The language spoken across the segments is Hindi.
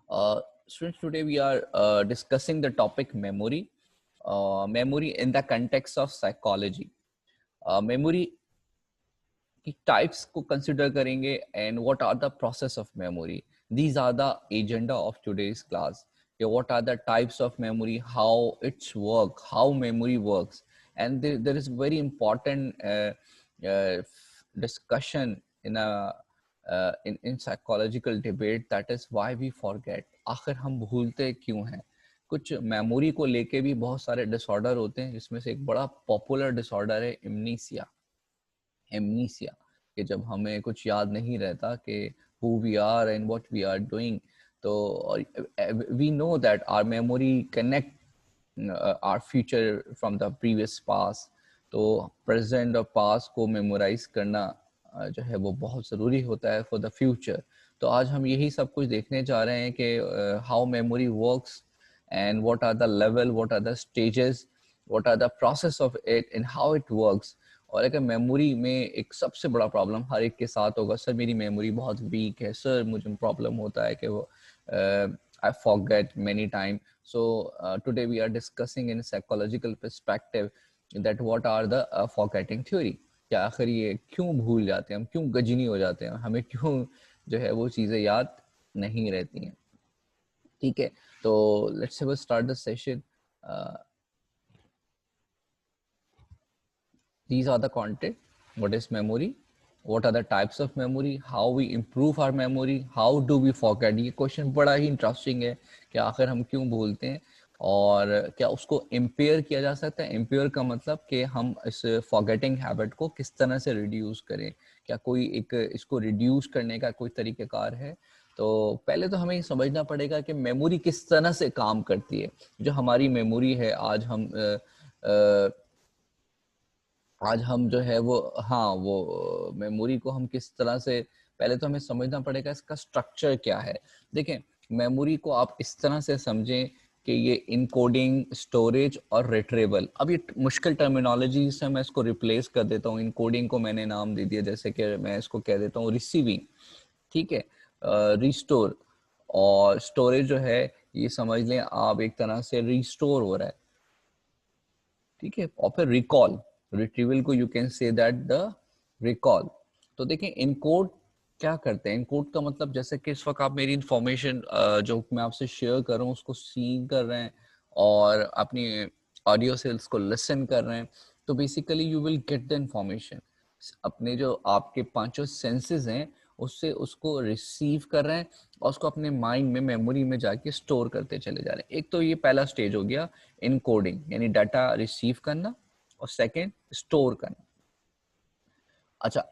Students, today we are discussing the topic memory. Memory in the context of psychology. Memory की types को consider करेंगे and what are the process of memory. These are the agenda of today's class. Okay, what are the types of memory, how it's work, how memory works, and there is very important discussion in a in psychological debate, that is why we forget. आखिर हम भूलते क्यों हैं? कुछ मेमोरी को लेके भी बहुत सारे डिसऑर्डर होते हैं, जिसमें से एक बड़ा पॉपुलर डिसऑर्डर है एमनीसिया। एमनीसिया कि जब हमें कुछ याद नहीं रहता कि who we are and what we are doing, तो we know that our memory connect our future from the previous past, तो present और past को memorize करना जो है वो बहुत ज़रूरी होता है for the future। तो आज हम यही सब कुछ देखने जा रहे हैं कि how memory works and what are the level, what are the stages, what are the process of it and how it works। और अगर मेमोरी में एक सबसे बड़ा प्रॉब्लम हर एक के साथ होगा, सर मेरी मेमोरी बहुत वीक है, सर मुझे प्रॉब्लम होता है कि वो I forget many time. So today we are discussing in psychological perspective that what are the forgetting theory. कि आखिर ये क्यों भूल जाते हैं हम, क्यों गजनी हो जाते हैं, हमें क्यों जो है वो चीज़ें याद नहीं रहती हैं। ठीक है, तो let's start the session. These are the content. What is memory? What are the types of memory? How we improve our memory? How do we forget? ये क्वेश्चन बड़ा ही इंटरेस्टिंग है कि आखिर हम क्यों भूलते हैं और क्या उसको इम्पेयर किया जा सकता है। इम्पेयर का मतलब कि हम इस फॉरगेटिंग हैबिट को किस तरह से रिड्यूस करें। क्या कोई एक इसको रिड्यूस करने का कोई तरीक़ेकार है? तो पहले तो हमें ये समझना पड़ेगा कि मेमोरी किस तरह से काम करती है। जो हमारी मेमोरी है, आज हम जो है वो वो मेमोरी को हम किस तरह से, पहले तो हमें समझना पड़ेगा इसका स्ट्रक्चर क्या है। देखें, मेमोरी को आप इस तरह से समझें कि ये इनकोडिंग, स्टोरेज और रिट्रीवल। अब ये मुश्किल टर्मिनोलॉजी से मैं इसको रिप्लेस कर देता हूँ। इनकोडिंग को मैंने नाम दे दिया, जैसे कि मैं इसको कह देता हूँ रिसीविंग, ठीक है, रिस्टोर। और स्टोरेज जो है ये समझ लें आप एक तरह से रिस्टोर हो रहा है, ठीक है। और फिर रिकॉल, रिट्रीवल को you can say that the recall. तो देखें इनकोड क्या करते हैं। इनकोड का मतलब जैसे कि इस वक्त आप मेरी इंफॉर्मेशन जो मैं आपसे शेयर कर रहा हूँ उसको सीन कर रहे हैं और अपनी ऑडियो से उसको लिसन कर रहे हैं, तो basically you will get the information. अपने जो आपके पांचों सेंसेस हैं उससे उसको रिसीव कर रहे हैं और उसको अपने माइंड में, मेमोरी में जाके स्टोर करते चले जा रहे हैं। एक तो ये पहला स्टेज हो गया इनकोडिंग, यानी डाटा रिसीव करना, और सेकंड स्टोर करना। अच्छा,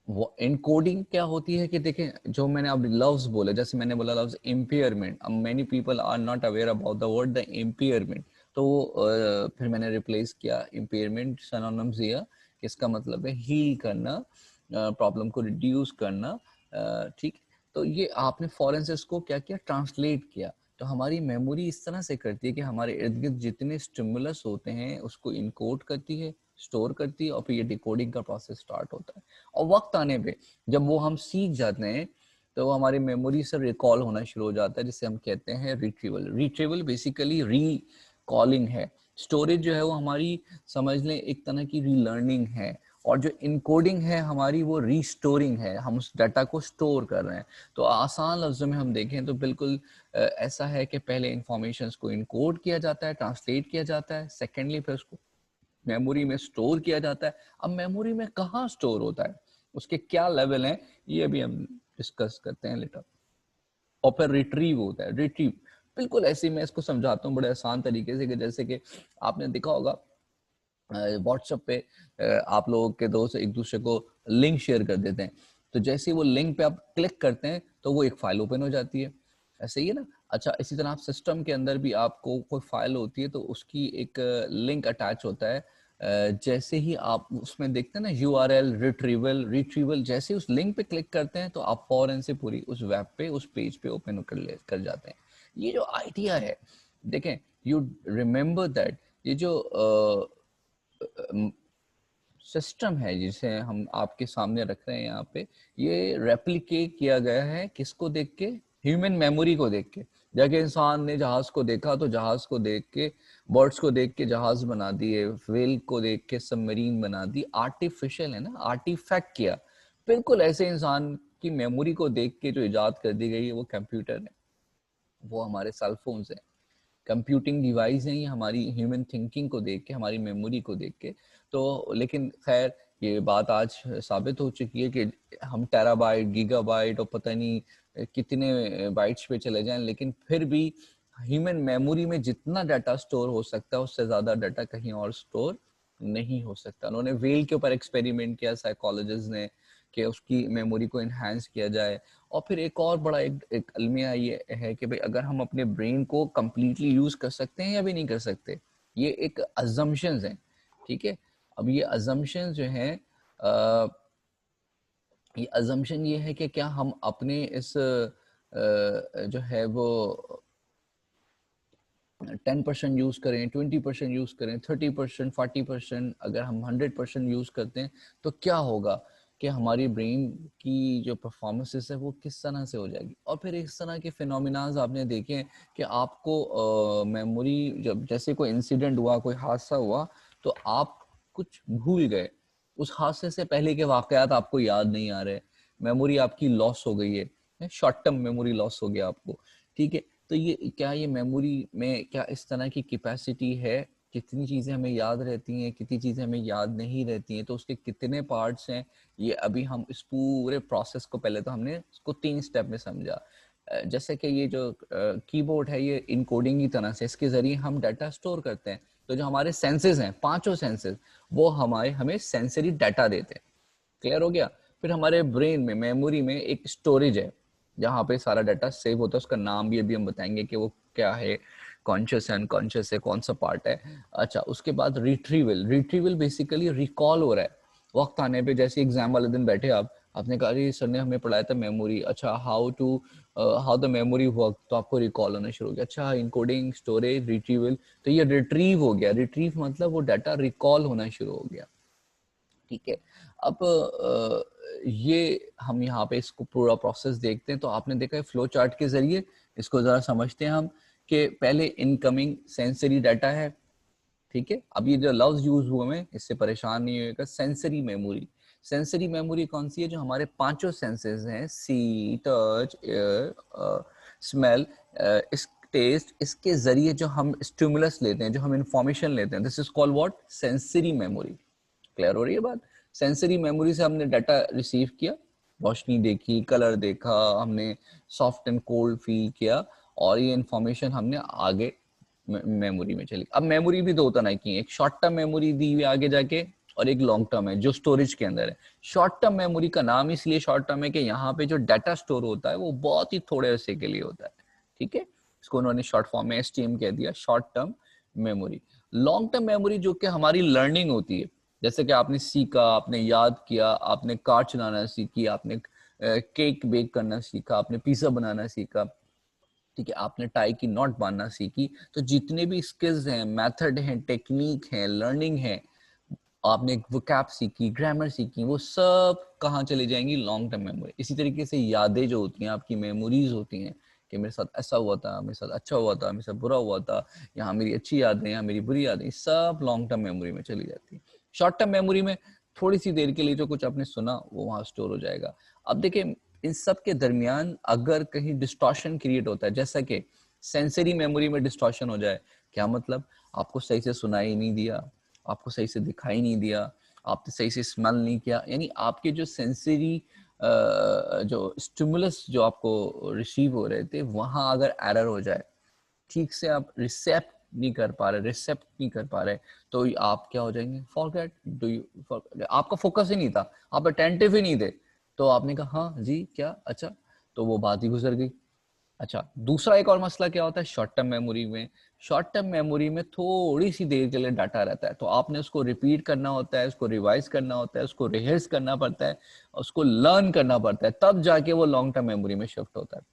वो इनकोडिंग क्या होती है कि देखें, जो मैंने अब लफ्ज बोले, जैसे मैंने बोला लफ्ज इम्पेयरमेंट, अब many people are not aware about the word the impairment, तो फिर मैंने रिप्लेस किया इम्पेयरमेंट सिनोनिम्स दिया, इसका मतलब है हील करना, प्रॉब्लम को रिड्यूस करना, ठीक। तो ये आपने फॉरेन से इसको क्या किया, ट्रांसलेट किया। तो हमारी मेमोरी इस तरह से करती है कि हमारे इर्द गिर्द जितने स्टिमुलस होते हैं उसको इनकोड करती है, स्टोर करती है, और फिर ये डिकोडिंग का प्रोसेस स्टार्ट होता है। और वक्त आने पे जब वो हम सीख जाते हैं तो वो हमारी मेमोरी से रिकॉल होना शुरू हो जाता है, जिसे हम कहते हैं रिट्रीवल। रिट्रीवल बेसिकली रिकॉलिंग है। स्टोरेज जो है वो हमारी समझ लें एक तरह की रीलर्निंग है, और जो इनकोडिंग है हमारी वो रीस्टोरिंग है, हम उस डाटा को स्टोर कर रहे हैं। तो आसान लफ्ज़ों में हम देखें तो बिल्कुल ऐसा है कि पहले इंफॉर्मेशन को इनकोड किया जाता है, ट्रांसलेट किया जाता है, सेकेंडली फिर उसको मेमोरी में स्टोर किया जाता है। अब मेमोरी में कहाँ स्टोर होता है, उसके क्या लेवल हैं, ये भी हम डिस्कस करते हैं लेटर। और फिर रिट्रीव होता है। रिट्रीव बिल्कुल ऐसे मैं इसको समझाता हूँ बड़े आसान तरीके से, कि जैसे कि आपने देखा होगा व्हाट्सएप पे आप लोगों के दोस्त एक दूसरे को लिंक शेयर कर देते हैं, तो जैसे ही वो लिंक पे आप क्लिक करते हैं तो वो एक फाइल ओपन हो जाती है, ऐसे ही है ना। अच्छा, इसी तरह आप सिस्टम के अंदर भी आपको कोई फाइल होती है तो उसकी एक लिंक अटैच होता है। जैसे ही आप उसमें देखते हैं ना यूआरएल रिट्रीवल, रिट्रीवल जैसे ही उस लिंक पे क्लिक करते हैं तो आप फौरन से पूरी उस वेब पे, उस पेज पे ओपन कर जाते हैं। ये जो आइडिया है, देखें, यू रिमेंबर दैट ये जो सिस्टम है जिसे हम आपके सामने रख रहे हैं यहाँ पे, ये रेप्लिकेट किया गया है किसको देख के, ह्यूमन मेमोरी को देख के। जाके इंसान ने जहाज को देखा तो जहाज को देख के, बर्ड्स को देख के जहाज बना दिए, व्हेल को देख के सबमरीन बना दी। आर्टिफिशियल है ना, आर्टिफैक्ट किया। बिल्कुल ऐसे इंसान की मेमोरी को देख के जो इजाद कर दी गई है वो कंप्यूटर है, वो हमारे सेल फोन्स हैं, कंप्यूटिंग डिवाइस हैं ये हमारी ह्यूमन थिंकिंग को देख के, हमारी मेमोरी को देख के। तो लेकिन खैर ये बात आज साबित हो चुकी है कि हम टेराबाइट, गीगाबाइट और पता नहीं कितने बाइट्स पे चले जाएं, लेकिन फिर भी ह्यूमन मेमोरी में जितना डाटा स्टोर हो सकता है उससे ज्यादा डाटा कहीं और स्टोर नहीं हो सकता। उन्होंने व्हेल के ऊपर एक्सपेरिमेंट किया साइकोलॉजिस्ट ने कि उसकी मेमोरी को इन्हांस किया जाए। और फिर एक और बड़ा एक अलमिया ये है कि भाई अगर हम अपने ब्रेन को कंप्लीटली यूज कर सकते हैं या भी नहीं कर सकते, ये एक अजम्पशंस हैं, ठीक है। अब ये अजम्पशंस जो हैं, ये अजम्पशन ये है कि क्या हम अपने इस जो है वो 10% यूज करें, 20% यूज करें, 30%, 40%, अगर हम 100% यूज करते हैं तो क्या होगा कि हमारी ब्रेन की जो परफॉर्मेंसेस है वो किस तरह से हो जाएगी। और फिर इस तरह के फिनोमिनाज आपने देखे कि आपको मेमोरी, जब जैसे कोई इंसिडेंट हुआ, कोई हादसा हुआ, तो आप कुछ भूल गए, उस हादसे से पहले के वाकयात आपको याद नहीं आ रहे, मेमोरी आपकी लॉस हो गई है, शॉर्ट टर्म मेमोरी लॉस हो गया आपको, ठीक है। तो ये क्या, ये मेमोरी में क्या इस तरह की कैपेसिटी है, कितनी चीजें हमें याद रहती हैं, कितनी चीजें हमें याद नहीं रहती हैं, तो उसके कितने पार्ट्स हैं, ये अभी हम इस पूरे प्रोसेस को, पहले तो हमने इसको 3 स्टेप में समझा। जैसे कि ये जो कीबोर्ड है ये इनकोडिंग की तरह से, इसके जरिए हम डाटा स्टोर करते हैं। तो जो हमारे सेंसेस हैं, 5 सेंसेस, वो हमें सेंसरी डाटा देते हैं। क्लियर हो गया। फिर हमारे ब्रेन में, मेमोरी में एक स्टोरेज है जहाँ पे सारा डाटा सेव होता है, उसका नाम भी अभी हम बताएंगे कि वो क्या है, कॉन्शियस है, अनकॉन्शियस है, कौन सा पार्ट है। अच्छा, उसके बाद रिट्रीवल, रिट्रीवल बेसिकली रिकॉल हो रहा है वक्त आने पे। जैसे एग्जाम वाले दिन बैठे आपने कहा अरे सर ने हमें पढ़ाया था मेमोरी, अच्छा हाउ द मेमोरी वर्क, तो आपको रिकॉल होना शुरू हो गया। अच्छा, इनकोडिंग, स्टोरेज, रिट्रीवल, तो ये रिट्रीव हो गया। रिट्रीव मतलब वो डाटा रिकॉल होना शुरू हो गया, ठीक है। अब ये हम यहाँ पे इसको पूरा प्रोसेस देखते हैं। तो आपने देखा है फ्लो चार्ट के जरिए, इसको जरा समझते हैं हम कि पहले इनकमिंग सेंसरी डाटा है, ठीक है। अब ये जो लफ्ज यूज हुए हैं इससे परेशान नहीं होगा। सेंसरी मेमोरी, सेंसरी मेमोरी कौन सी है? जो हमारे 5 सेंसेस हैं, सी, टच, एयर, स्मेल, इस टेस्ट, इसके जरिए जो हम स्टिमुलस लेते हैं, जो हम इंफॉर्मेशन लेते हैं, this is called what? Sensory memory. Clear हो रही है बात? सेंसरी मेमोरी से हमने डाटा रिसीव किया, रोशनी देखी, कलर देखा, हमने सॉफ्ट एंड कोल्ड फील किया, और ये इंफॉर्मेशन हमने आगे मेमोरी में चली। अब मेमोरी भी 2 तरह की है, एक शॉर्ट टर्म मेमोरी दी हुई आगे जाके, और एक लॉन्ग टर्म है जो स्टोरेज के अंदर है। शॉर्ट टर्म मेमोरी का नाम इसलिए शॉर्ट टर्म है कि यहाँ पे जो डाटा स्टोर होता है वो बहुत ही थोड़े अरसे के लिए होता है, ठीक है। इसको उन्होंने शॉर्ट फॉर्म में एसटीएम कह दिया, short term memory. Long term memory जो कि हमारी लर्निंग होती है, जैसे कि आपने सीखा, आपने याद किया, आपने कार चलाना सीखी, आपने केक बेक करना सीखा, आपने पिज्जा बनाना सीखा, ठीक है, आपने टाई की नॉट बांधना सीखी। तो जितने भी स्किल्स हैं, मेथड हैं, टेक्निक हैं, लर्निंग है, आपने वोकैब सीखी, ग्रामर सीखी, वो सब कहाँ चली जाएंगी? Long term memory. इसी तरीके से यादें जो होती हैं, आपकी मेमोरीज होती हैं कि मेरे साथ ऐसा हुआ था, मेरे साथ अच्छा हुआ था, मेरे साथ बुरा हुआ था, यहाँ मेरी अच्छी यादें, यहाँ मेरी बुरी यादें, सब लॉन्ग टर्म मेमोरी में चली जाती है। शॉर्ट टर्म मेमोरी में थोड़ी सी देर के लिए जो कुछ आपने सुना वो वहां स्टोर हो जाएगा। अब देखिए, इन सब के दरमियान अगर कहीं डिस्टॉर्शन क्रिएट होता है, जैसा कि सेंसरी मेमोरी में डिस्टॉर्शन हो जाए, क्या मतलब? आपको सही से सुनाई नहीं दिया, आपको सही से दिखाई नहीं दिया, आपने सही से स्मेल नहीं किया, यानी आपके जो सेंसरी जो स्टिमुलस जो आपको रिसीव हो रहे थे, वहां अगर एरर हो जाए, ठीक से आप रिसेप्ट नहीं कर पा रहे, रिसेप्ट नहीं कर पा रहे, तो आप क्या हो जाएंगे? फॉरगेट, डू यू, आपका फोकस ही नहीं था, आप अटेंटिव ही नहीं थे, तो आपने कहा हाँ जी क्या, अच्छा, तो वो बात ही गुजर गई। अच्छा, दूसरा एक और मसला क्या होता है शॉर्ट टर्म मेमोरी में? शॉर्ट टर्म मेमोरी में थोड़ी सी देर के लिए डाटा रहता है, तो आपने उसको रिपीट करना होता है, उसको रिवाइज करना होता है, उसको रिहर्स करना पड़ता है, उसको लर्न करना पड़ता है, तब जाके वो लॉन्ग टर्म मेमोरी में शिफ्ट होता है।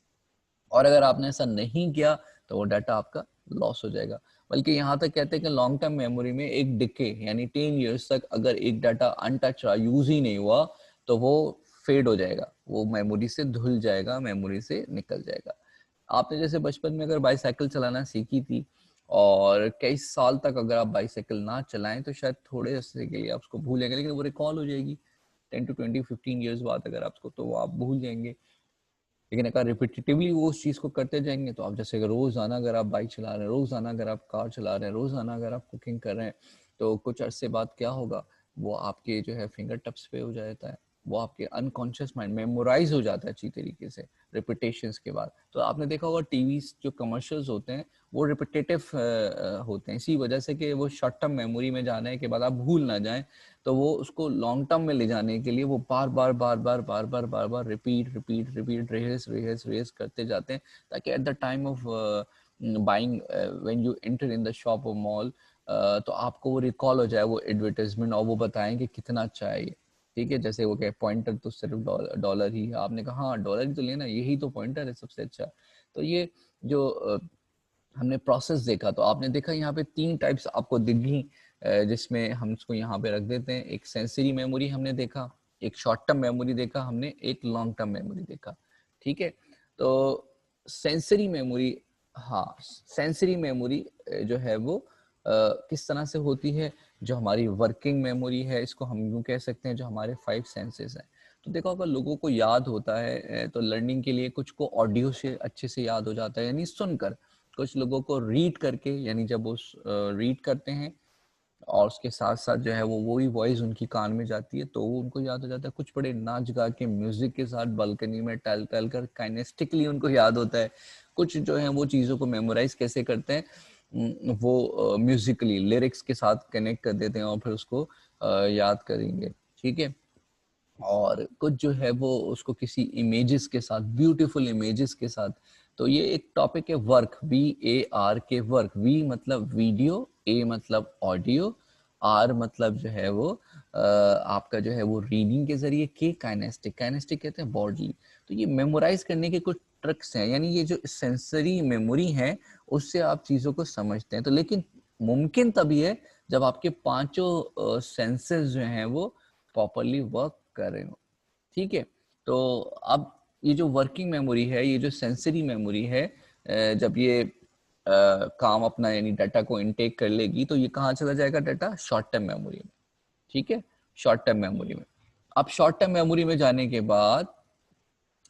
और अगर आपने ऐसा नहीं किया तो वो डाटा आपका लॉस हो जाएगा। बल्कि यहाँ तक कहते हैं कि लॉन्ग टर्म मेमोरी में एक डिके यानी 10 ईयर्स तक अगर एक डाटा अनटच रहा, यूज ही नहीं हुआ, तो वो फेड हो जाएगा, वो मेमोरी से धुल जाएगा, मेमोरी से निकल जाएगा। आपने जैसे बचपन में अगर बाईसाइकिल चलाना सीखी थी और कई साल तक अगर आप बाईसाइकिल ना चलाएं तो शायद थोड़े अरसे के लिए आप उसको भूलेंगे, लेकिन वो रिकॉल हो जाएगी 10 to 20 15 ईयर्स बाद अगर आप उसको, तो वो आप भूल जाएंगे। लेकिन अगर रिपीटेटिवली वो उस चीज को करते जाएंगे तो आप जैसे अगर रोजाना अगर आप बाइक चला रहे हैं, रोजाना अगर आप कार चला रहे हैं, रोजाना अगर आप कुकिंग कर रहे हैं, तो कुछ अरसे बाद क्या होगा, वो आपके जो है फिंगर टप्स पे हो जाता है, वो आपके अनकॉन्शियस माइंड मेमोराइज हो जाता है अच्छी तरीके से रिपीटेशंस के बाद। तो आपने देखा होगा टीवी जो कमर्शियल्स होते हैं वो रिपीटेटिव होते हैं, इसी वजह से कि वो शॉर्ट टर्म मेमोरी में जाने के बाद आप भूल ना जाएं, तो वो उसको लॉन्ग टर्म में ले जाने के लिए वो बार बार बार बार बार बार बार बार repeat repeat repeat rehearse rehearse rehearse करते जाते हैं, ताकि at the time of buying when you enter in the shop और मॉल, तो आपको वो रिकॉल हो जाए वो एडवर्टाइजमेंट, और वो बताएं कि कितना अच्छा है ये। ठीक है, जैसे वो कहे पॉइंटर तो सिर्फ डॉलर ही है, आपने कहा हाँ डॉलर ही तो लेना, यही तो पॉइंटर है सबसे अच्छा। तो ये जो हमने प्रोसेस देखा, तो आपने देखा यहाँ पे 3 टाइप्स आपको दिखी, जिसमें हम इसको यहाँ पे रख देते हैं। एक सेंसरी मेमोरी हमने देखा, एक शॉर्ट टर्म मेमोरी देखा हमने, एक लॉन्ग टर्म मेमोरी देखा। ठीक है, तो सेंसरी मेमोरी, हाँ सेंसरी मेमोरी जो है वो किस तरह से होती है, जो हमारी वर्किंग मेमोरी है, इसको हम यूँ कह सकते हैं, जो हमारे 5 सेंसेस हैं। तो देखो अगर लोगों को याद होता है तो लर्निंग के लिए कुछ को ऑडियो से अच्छे से याद हो जाता है, यानी सुनकर, कुछ लोगों को रीड करके, यानी जब वो रीड करते हैं और उसके साथ साथ जो है वो वही वॉइस उनकी कान में जाती है तो वो उनको याद हो जाता है। कुछ बड़े नाच गा के म्यूजिक के साथ बालकनी में टहल टहल कर काइनेस्टिकली उनको याद होता है। कुछ जो है वो चीज़ों को मेमोराइज कैसे करते हैं, वो म्यूजिकली लिरिक्स के साथ कनेक्ट कर देते हैं और फिर उसको याद करेंगे। ठीक है, और कुछ जो है वो उसको किसी इमेजेस के साथ, ब्यूटीफुल इमेजेस के साथ। तो ये एक टॉपिक है वर्क, VAR के वर्क। वी मतलब वीडियो, ए मतलब ऑडियो, आर मतलब जो है वो आपका जो है वो रीडिंग के जरिए, के काइनेस्टिक, काइनेस्टिक कहते हैं बॉडी। तो ये मेमोराइज करने के कुछ ट्रिक्स हैं, यानी ये जो सेंसरी मेमोरी है उससे आप चीज़ों को समझते हैं। तो लेकिन मुमकिन तभी है जब आपके पांचों सेंसेस जो हैं वो प्रॉपरली वर्क कर रहे हो। ठीक है, तो अब ये जो वर्किंग मेमोरी है, ये जो सेंसरी मेमोरी है, जब ये काम अपना यानी डाटा को इनटेक कर लेगी तो ये कहाँ चला जाएगा डाटा, शॉर्ट टर्म मेमोरी में। ठीक है, शॉर्ट टर्म मेमोरी में। अब शॉर्ट टर्म मेमोरी में जाने के बाद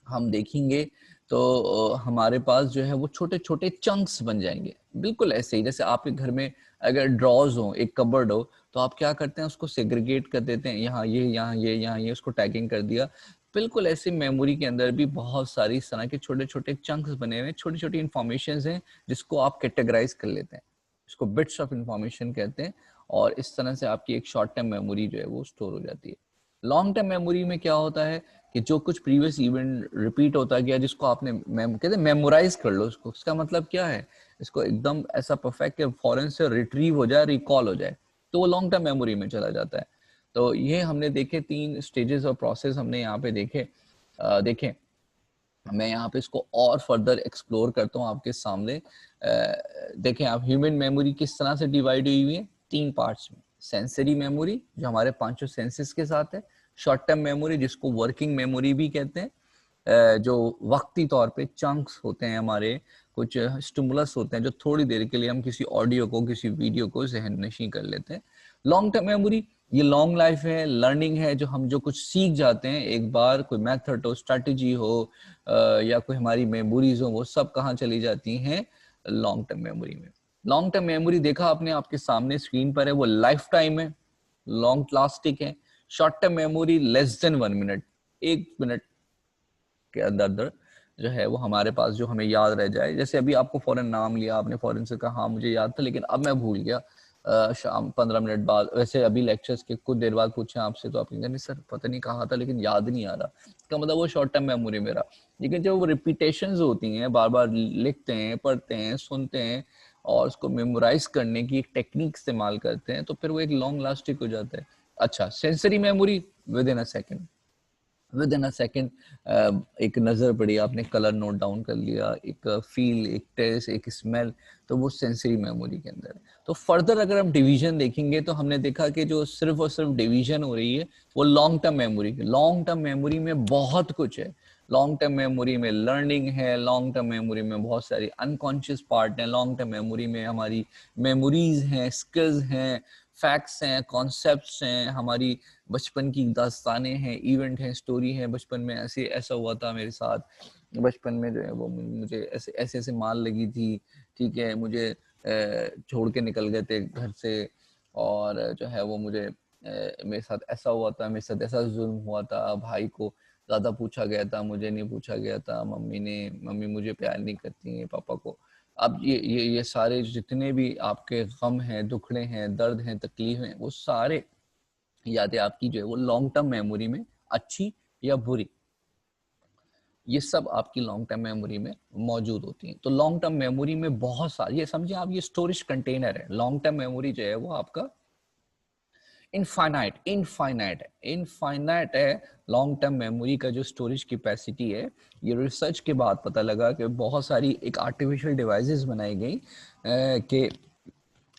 हम देखेंगे तो हमारे पास जो है वो छोटे छोटे चंक्स बन जाएंगे, बिल्कुल ऐसे ही जैसे आपके घर में अगर ड्रॉज हो, एक कबर्ड हो, तो आप क्या करते हैं उसको सेग्रीगेट कर देते हैं, यहाँ ये, यहाँ ये, यहाँ ये, उसको टैगिंग कर दिया। बिल्कुल ऐसे मेमोरी के अंदर भी बहुत सारी इस तरह के छोटे छोटे चंक्स बने हुए हैं, छोटी छोटी इंफॉर्मेशन हैं जिसको आप कैटेगराइज कर लेते हैं, इसको बिट्स ऑफ इंफॉर्मेशन कहते हैं, और इस तरह से आपकी एक शॉर्ट टर्म मेमोरी जो है वो स्टोर हो जाती है। लॉन्ग टर्म मेमोरी में क्या होता है कि जो कुछ प्रीवियस इवेंट रिपीट होता गया, जिसको आपने कहते हैं मेमोराइज कर लो उसको, इसका मतलब क्या है, इसको एकदम ऐसा परफेक्ट कि फॉरेन से रिट्रीव हो जाए, रिकॉल हो जाए, तो वो लॉन्ग टर्म मेमोरी में चला जाता है। तो ये हमने देखे 3 स्टेजेस और प्रोसेस हमने यहाँ पे देखे। देखें, मैं यहाँ पे इसको और फर्दर एक्सप्लोर करता हूँ आपके सामने। देखें आप, ह्यूमन मेमोरी किस तरह से डिवाइड हुई हुई है 3 पार्ट्स में। सेंसरी मेमोरी जो हमारे 5 सेंसेस के साथ है, शॉर्ट टर्म मेमोरी जिसको वर्किंग मेमोरी भी कहते हैं, जो वक्ती तौर पे चंक्स होते हैं हमारे, कुछ स्टिमुलस होते हैं जो थोड़ी देर के लिए हम किसी ऑडियो को, किसी वीडियो को जहन नशी कर लेते हैं। लॉन्ग टर्म मेमोरी ये लॉन्ग लाइफ है, लर्निंग है, जो हम जो कुछ सीख जाते हैं एक बार, कोई मेथड हो, स्ट्रैटेजी हो, या कोई हमारी मेमोरीज हो, वो सब कहाँ चली जाती हैं, लॉन्ग टर्म मेमोरी में। लॉन्ग टर्म मेमोरी देखा आपने आपके सामने स्क्रीन पर है, वो लाइफ टाइम है, लॉन्ग लास्टिक है। Short term memory less than 1 minute, 1 minute के अंदर अंदर जो है वो हमारे पास जो हमें याद रह जाए। जैसे अभी आपको फौरन नाम लिया, आपने फौरन से कहा हाँ मुझे याद था लेकिन अब मैं भूल गया, शाम 15 मिनट बाद, वैसे अभी लेक्चर्स के कुछ देर बाद पूछे आपसे तो आप कहेंगे नहीं सर पता नहीं कहा था लेकिन याद नहीं आ रहा, इसका मतलब वो शॉर्ट टर्म मेमोरी मेरा। लेकिन जब वो रिपीटेशंस होती हैं, बार बार लिखते हैं, पढ़ते हैं, सुनते हैं और उसको मेमोराइज करने की एक टेक्निक इस्तेमाल करते हैं, तो फिर वो एक लॉन्ग लास्टिक हो जाता है। अच्छा, sensory memory with in a second, with in a second, एक नज़र पड़ी, आपने कलर नोट डाउन कर लिया, एक फील, एक टेस्ट, एक स्मेल, तो वो सेंसरी मेमोरी के अंदर है। तो फर्दर अगर हम डिवीजन देखेंगे तो हमने देखा कि जो सिर्फ और सिर्फ डिवीजन हो रही है वो लॉन्ग टर्म मेमोरी की। लॉन्ग टर्म मेमोरी में बहुत कुछ है। लॉन्ग टर्म मेमोरी में लर्निंग है, लॉन्ग टर्म मेमोरी में बहुत सारी अनकॉन्शियस पार्ट है, लॉन्ग टर्म मेमोरी में हमारी मेमोरीज हैं, स्किल्स हैं, फैक्ट्स हैं, कॉन्सेप्ट्स हैं, हमारी बचपन की दास्तानें हैं, इवेंट हैं, स्टोरी है, बचपन में ऐसे ऐसा हुआ था मेरे साथ, बचपन में जो है वो मुझे ऐसे ऐसे ऐसे मार लगी थी, ठीक है, मुझे छोड़ के निकल गए थे घर से, और जो है वो मुझे मेरे साथ ऐसा हुआ था, मेरे साथ ऐसा जुल्म हुआ था, भाई को ज्यादा पूछा गया था, मुझे नहीं पूछा गया था, मम्मी मुझे प्यार नहीं करती है पापा को। अब ये सारे जितने भी आपके गम हैं, दुखड़े हैं, दर्द हैं, तकलीफ हैं, वो सारे यादें आपकी जो है वो लॉन्ग टर्म मेमोरी में, अच्छी या बुरी, ये सब आपकी लॉन्ग टर्म मेमोरी में मौजूद होती हैं। तो लॉन्ग टर्म मेमोरी में बहुत सारी, ये समझिए आप, ये स्टोरेज कंटेनर है। लॉन्ग टर्म मेमोरी जो है वो आपका इनफाइनाइट है। लॉन्ग टर्म मेमोरी का जो स्टोरेज कैपेसिटी है, ये रिसर्च के बाद पता लगा कि बहुत सारी एक आर्टिफिशियल डिवाइसेस बनाई गई कि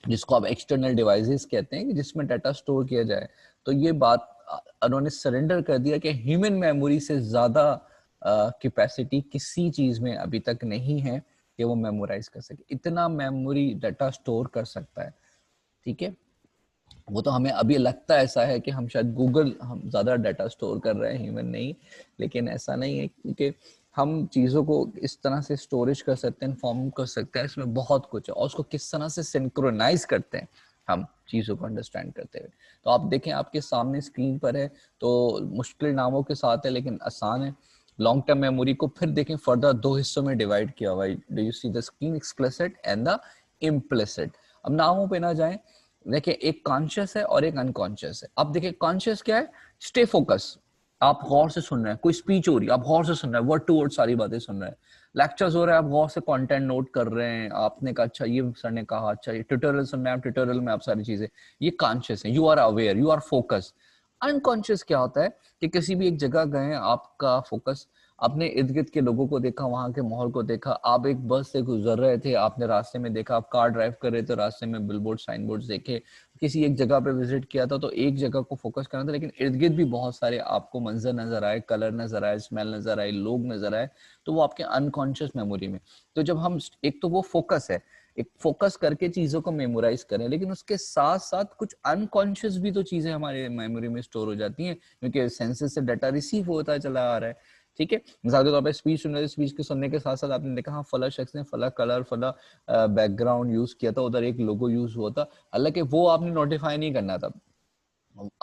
जिसको आप एक्सटर्नल डिवाइसेस कहते हैं, कि जिसमें डाटा स्टोर किया जाए। तो ये बात उन्होंने सरेंडर कर दिया कि ह्यूमन मेमोरी से ज्यादा कैपेसिटी किसी चीज में अभी तक नहीं है कि वो मेमोराइज कर सके, इतना मेमोरी डाटा स्टोर कर सकता है, ठीक है। वो तो हमें अभी लगता है ऐसा है कि हम शायद गूगल, हम ज्यादा डाटा स्टोर कर रहे हैं, ह्यूमन नहीं, लेकिन ऐसा नहीं है, क्योंकि हम चीजों को इस तरह से स्टोरेज कर सकते हैं, फॉर्म कर सकते हैं, इसमें बहुत कुछ है, और उसको किस तरह से सिंक्रोनाइज करते हैं हम चीजों को अंडरस्टैंड करते हुए। तो आप देखें आपके सामने स्क्रीन पर है, तो मुश्किल नामों के साथ है लेकिन आसान है। लॉन्ग टर्म मेमोरी को फिर देखें फर्दर दो हिस्सों में डिवाइड किया हुआ है। Do you see the screen, explicit and the implicit. अब नामों पे ना जाएं, देखिए एक कॉन्शियस है और एक अनकॉन्शियस है। अब देखिए कॉन्शियस क्या है, स्टे फोकस, आप गौर से सुन रहे हैं, कोई स्पीच हो रही है आप गौर से सुन रहे हैं, वर्ड टू वर्ड सारी बातें सुन रहे हैं, लेक्चर्स हो रहे हैं आप गौर से कंटेंट नोट कर रहे हैं, आपने कहा अच्छा ये सर ने कहा, अच्छा ये ट्यूटोरियल सुन रहे हैं आप, ट्यूटोरियल में आप सारी चीजें, ये कॉन्शियस है, you are aware, you are focus. Unconscious क्या होता है कि किसी भी एक जगह गए, आपका फोकस, आपने इर्द गिर्द के लोगों को देखा, वहां के माहौल को देखा, आप एक बस से गुजर रहे थे, आपने रास्ते में देखा, आप कार ड्राइव कर रहे थे, रास्ते में बिलबोर्ड साइन बोर्ड देखे, किसी एक जगह पे विजिट किया था, तो एक जगह को फोकस करना था, लेकिन इर्द गिर्द भी बहुत सारे आपको मंजर नजर आए, कलर नजर आए, स्मेल नजर आए, लोग नजर आए, तो वो आपके अनकॉन्शियस मेमोरी में। तो जब हम, एक तो वो फोकस है, एक फोकस करके चीजों को मेमोराइज करें, लेकिन उसके साथ साथ कुछ अनकॉन्शियस भी तो चीजें हमारे मेमोरी में स्टोर हो जाती हैं, क्योंकि सेंसेस से डाटा रिसीव होता चला आ रहा है, ठीक है। मिसाल के तौर पर स्पीच सुन रहे थे, स्पीच के सुनने के साथ साथ आपने देखा हाँ फला शख्स ने फला कलर, फला बैकग्राउंड यूज किया था, उधर एक लोगो यूज हुआ था, हालांकि वो आपने नोटिफाई नहीं करना था,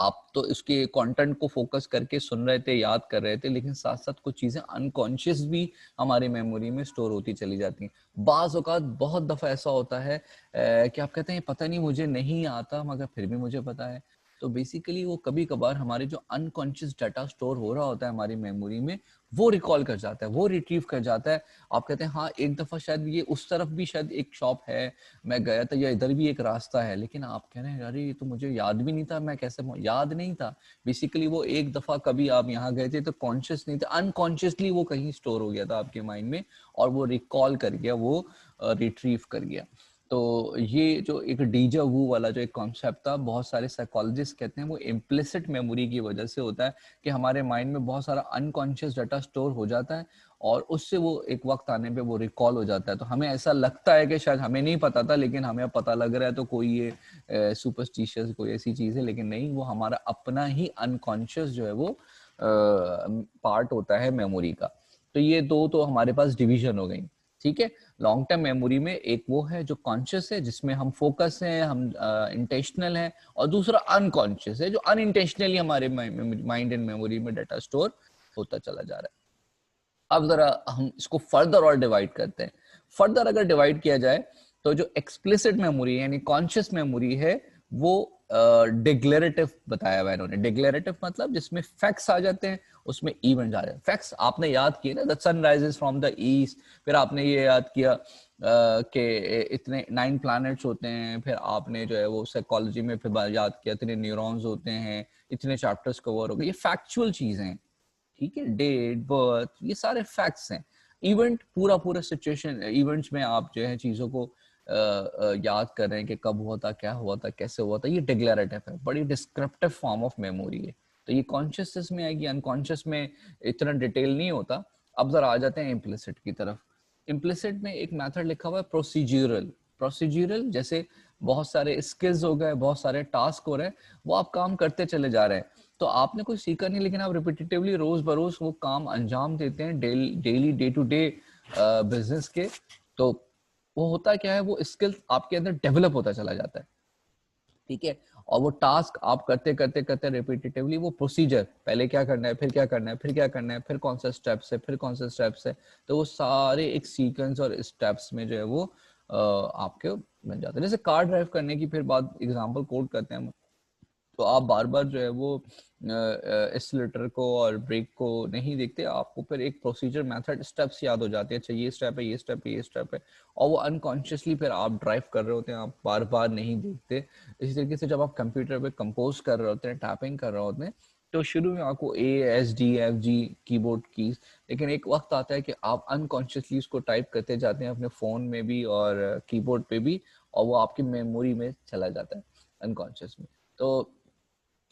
आप तो इसके कंटेंट को फोकस करके सुन रहे थे, याद कर रहे थे, लेकिन साथ साथ कुछ चीजें अनकॉन्शियस भी हमारी मेमोरी में स्टोर होती चली जाती हैं। बाज औकात बहुत दफा ऐसा होता है कि आप कहते हैं पता नहीं मुझे नहीं आता, मगर फिर भी मुझे पता है। तो बेसिकली वो कभी कभार हमारे जो अनकॉन्शियस डाटा स्टोर हो रहा होता है हमारी मेमोरी में, वो रिकॉल कर जाता है, वो रिट्रीव कर जाता है। आप कहते हैं हाँ एक दफा शायद ये उस तरफ भी शायद एक शॉप है, मैं गया था, या इधर भी एक रास्ता है, लेकिन आप कह रहे हैं अरे ये तो मुझे याद भी नहीं था, मैं कैसे याद नहीं था। बेसिकली वो एक दफा कभी आप यहाँ गए थे तो कॉन्शियस नहीं था, अनकॉन्शियसली वो कहीं स्टोर हो गया था आपके माइंड में, और वो रिकॉल कर गया, वो रिट्रीव कर गया। तो ये जो एक डीजा वू वाला जो एक कॉन्सेप्ट था, बहुत सारे साइकोलॉजिस्ट कहते हैं वो इम्प्लिसिट मेमोरी की वजह से होता है, कि हमारे माइंड में बहुत सारा अनकॉन्शियस डाटा स्टोर हो जाता है, और उससे वो एक वक्त आने पे वो रिकॉल हो जाता है। तो हमें ऐसा लगता है कि शायद हमें नहीं पता था, लेकिन हमें अब पता लग रहा है, तो कोई ये सुपरस्टिशियस कोई ऐसी चीज है, लेकिन नहीं, वो हमारा अपना ही अनकॉन्शियस जो है वो पार्ट होता है मेमोरी का। तो ये दो तो हमारे पास डिवीजन हो गई, ठीक है। लॉन्ग टर्म मेमोरी में एक वो है जो कॉन्शियस है, जिसमें हम फोकस हैं, हम इंटेंशनल हैं, और दूसरा अनकॉन्शियस है जो अनइंटेंशनली हमारे माइंड एंड मेमोरी में डाटा स्टोर होता चला जा रहा है। अब जरा हम इसको फर्दर और डिवाइड करते हैं। फर्दर अगर डिवाइड किया जाए, तो जो एक्सप्लिसिट मेमोरी है यानी कॉन्शियस मेमोरी है, वो डिक्लेरेटिव बताया हुआ है इन्होंने। डिक्लेरेटिव मतलब जिसमें फैक्ट्स आ जाते हैं, उसमें इवेंट्स आ जाते हैं। फैक्ट्स आपने याद किए ना, the sun rises from the east, फिर आपने ये याद किया कि इतने 9 प्लैनेट्स होते हैं, फिर आपने जो है वो साइकोलॉजी में फिर याद किया इतने न्यूरॉन्स होते हैं, इतने चैप्टर्स कवर हो गए। ये फैक्चुअल चीजें हैं, ठीक है, डेट, बर्थ, ये सारे फैक्ट्स हैं। इवेंट पूरा पूरा सिचुएशन, इवेंट्स में आप जो है चीजों को याद कर रहे हैं कि कब हुआ था, क्या हुआ था, कैसे हुआ था, ये डिक्लेरेटिव है, बड़ी डिस्क्रिप्टिव फॉर्म ऑफ मेमोरी है। तो ये कॉन्शियस में आएगी, अनकॉन्शियस में इतना डिटेल नहीं होता, अब जरा आ जाते हैं इम्प्लिसिट की तरफ। इम्प्लिसिट में एक मेथड लिखा हुआ है प्रोसीड्यूरल। प्रोसीड्यूरल जैसे बहुत सारे स्किल्स हो गए, बहुत सारे टास्क हो रहे हैं, वो आप काम करते चले जा रहे हैं, तो आपने कुछ सीखा नहीं, लेकिन आप रिपीटेटिवली रोज बरोज वो काम अंजाम देते हैं daily day to day business के। तो वो होता क्या है, वो स्किल आपके अंदर डेवलप होता चला जाता है, ठीक है। और वो टास्क आप करते करते करते रिपीटेटिवली, वो प्रोसीजर, पहले क्या करना है, फिर क्या करना है, फिर क्या करना है, फिर कौन सा स्टेप्स है, फिर कौन सा स्टेप्स है, तो वो सारे एक सीक्वेंस और स्टेप्स में जो है वो आपके बन जाता है। जैसे कार ड्राइव करने की फिर बात एग्जांपल कोट करते हैं हम, तो आप बार बार जो है वो एक्सीलरेटर को और ब्रेक को नहीं देखते, आपको फिर एक प्रोसीजर मेथड स्टेप्स याद हो जाते हैं, अच्छा ये स्टेप है, ये स्टेप है, ये स्टेप है, और वो अनकॉन्शियसली फिर आप ड्राइव कर रहे होते हैं, आप बार बार नहीं देखते। इसी तरीके से जब आप कंप्यूटर पे कंपोज कर रहे होते हैं, टैपिंग कर रहे होते हैं, तो शुरू में आपको ASD FG कीबोर्ड कीज, लेकिन एक वक्त आता है कि आप अनकॉन्शियसली उसको टाइप करते जाते हैं अपने फोन में भी और कीबोर्ड पे भी, और वो आपकी मेमोरी में चला जाता है अनकॉन्शियस में। तो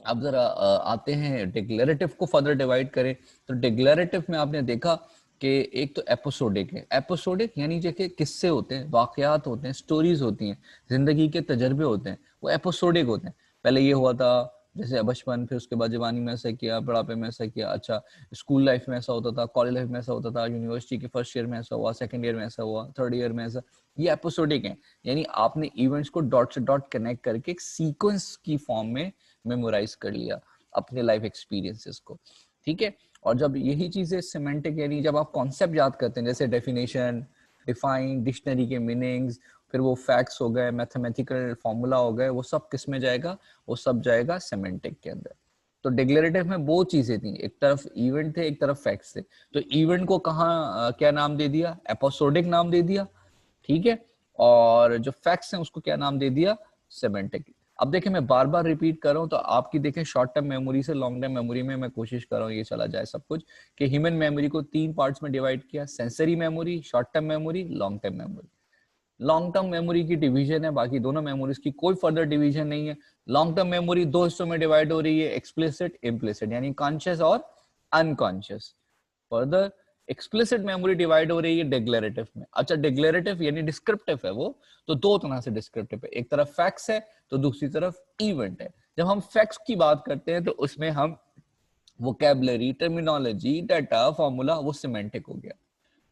अब जरा आते हैं डिक्लेरेटिव को फर्दर डिवाइड करें, तो डिक्लेरेटिव में आपने देखा कि एक तो एपिसोडिक है। एपिसोडिक यानी जो कि किस्से होते हैं, वाकयात होते हैं, स्टोरीज होती हैं, जिंदगी के तजर्बे होते हैं, वो एपिसोडिक होते हैं। पहले ये हुआ था, जैसे बचपन, फिर उसके बाद जवानी में ऐसा किया, बुढ़ापे में ऐसा किया, अच्छा स्कूल लाइफ में ऐसा होता था, कॉलेज लाइफ में ऐसा होता था, यूनिवर्सिटी के फर्स्ट ईयर में ऐसा हुआ, सेकंड ईयर में ऐसा हुआ, थर्ड ईयर में ऐसा। ये एपिसोडिक है, यानी आपने इवेंट्स को डॉट से डॉट कनेक्ट करके एक सीक्वेंस की फॉर्म में मेमोराइज कर लिया अपने लाइफ एक्सपीरियंसेस को, ठीक है। और जब यही चीजें सिमेंटिक, यानी जब आप कॉन्सेप्ट याद करते हैं, जैसे डेफिनेशन, डिफाइन, डिक्शनरी के मीनिंग्स, फिर वो फैक्ट्स हो गए, मैथमेटिकल फॉर्मूला हो गए, वो सब किस में जाएगा, वो सब जाएगा सिमेंटिक के अंदर। तो डिक्लेरेटिव में वो चीजें थी, एक तरफ इवेंट थे, एक तरफ फैक्ट्स थे। तो इवेंट को कहाँ क्या नाम दे दिया, एपिसोडिक नाम दे दिया, ठीक है। और जो फैक्ट्स हैं उसको क्या नाम दे दिया, सिमेंटिक। अब देखें, मैं बार बार रिपीट कर रहा हूं, तो आपकी देखें शॉर्ट टर्म मेमोरी से लॉन्ग टर्म मेमोरी में मैं कोशिश कर रहा हूँ ये चला जाए सब कुछ, कि ह्यूमन मेमोरी को 3 पार्ट्स में डिवाइड किया, sensory memory, short term memory, long term memory. Long term memory की डिवीजन है, बाकी दोनों मेमोरीज की कोई फर्दर डिवीजन नहीं है। लॉन्ग टर्म मेमोरी 2 हिस्सों में डिवाइड हो रही है, एक्सप्लिसिट, इम्प्लिसिट, यानी कॉन्शियस और unconscious. Further explicit memory divide हो रही है डिक्लेरेटिव में। अच्छा, डिक्लेरेटिव यानी डिस्क्रिप्टिव है वो, तो 2 तरह से डिस्क्रिप्टिव है, एक तरफ फैक्ट्स है तो दूसरी तरफ इवेंट है। जब हम फैक्ट्स की बात करते हैं तो उसमें हम वोकैबुलरी, टर्मिनोलॉजी, डाटा, फॉर्मूला, वो सिमेंटिक हो गया।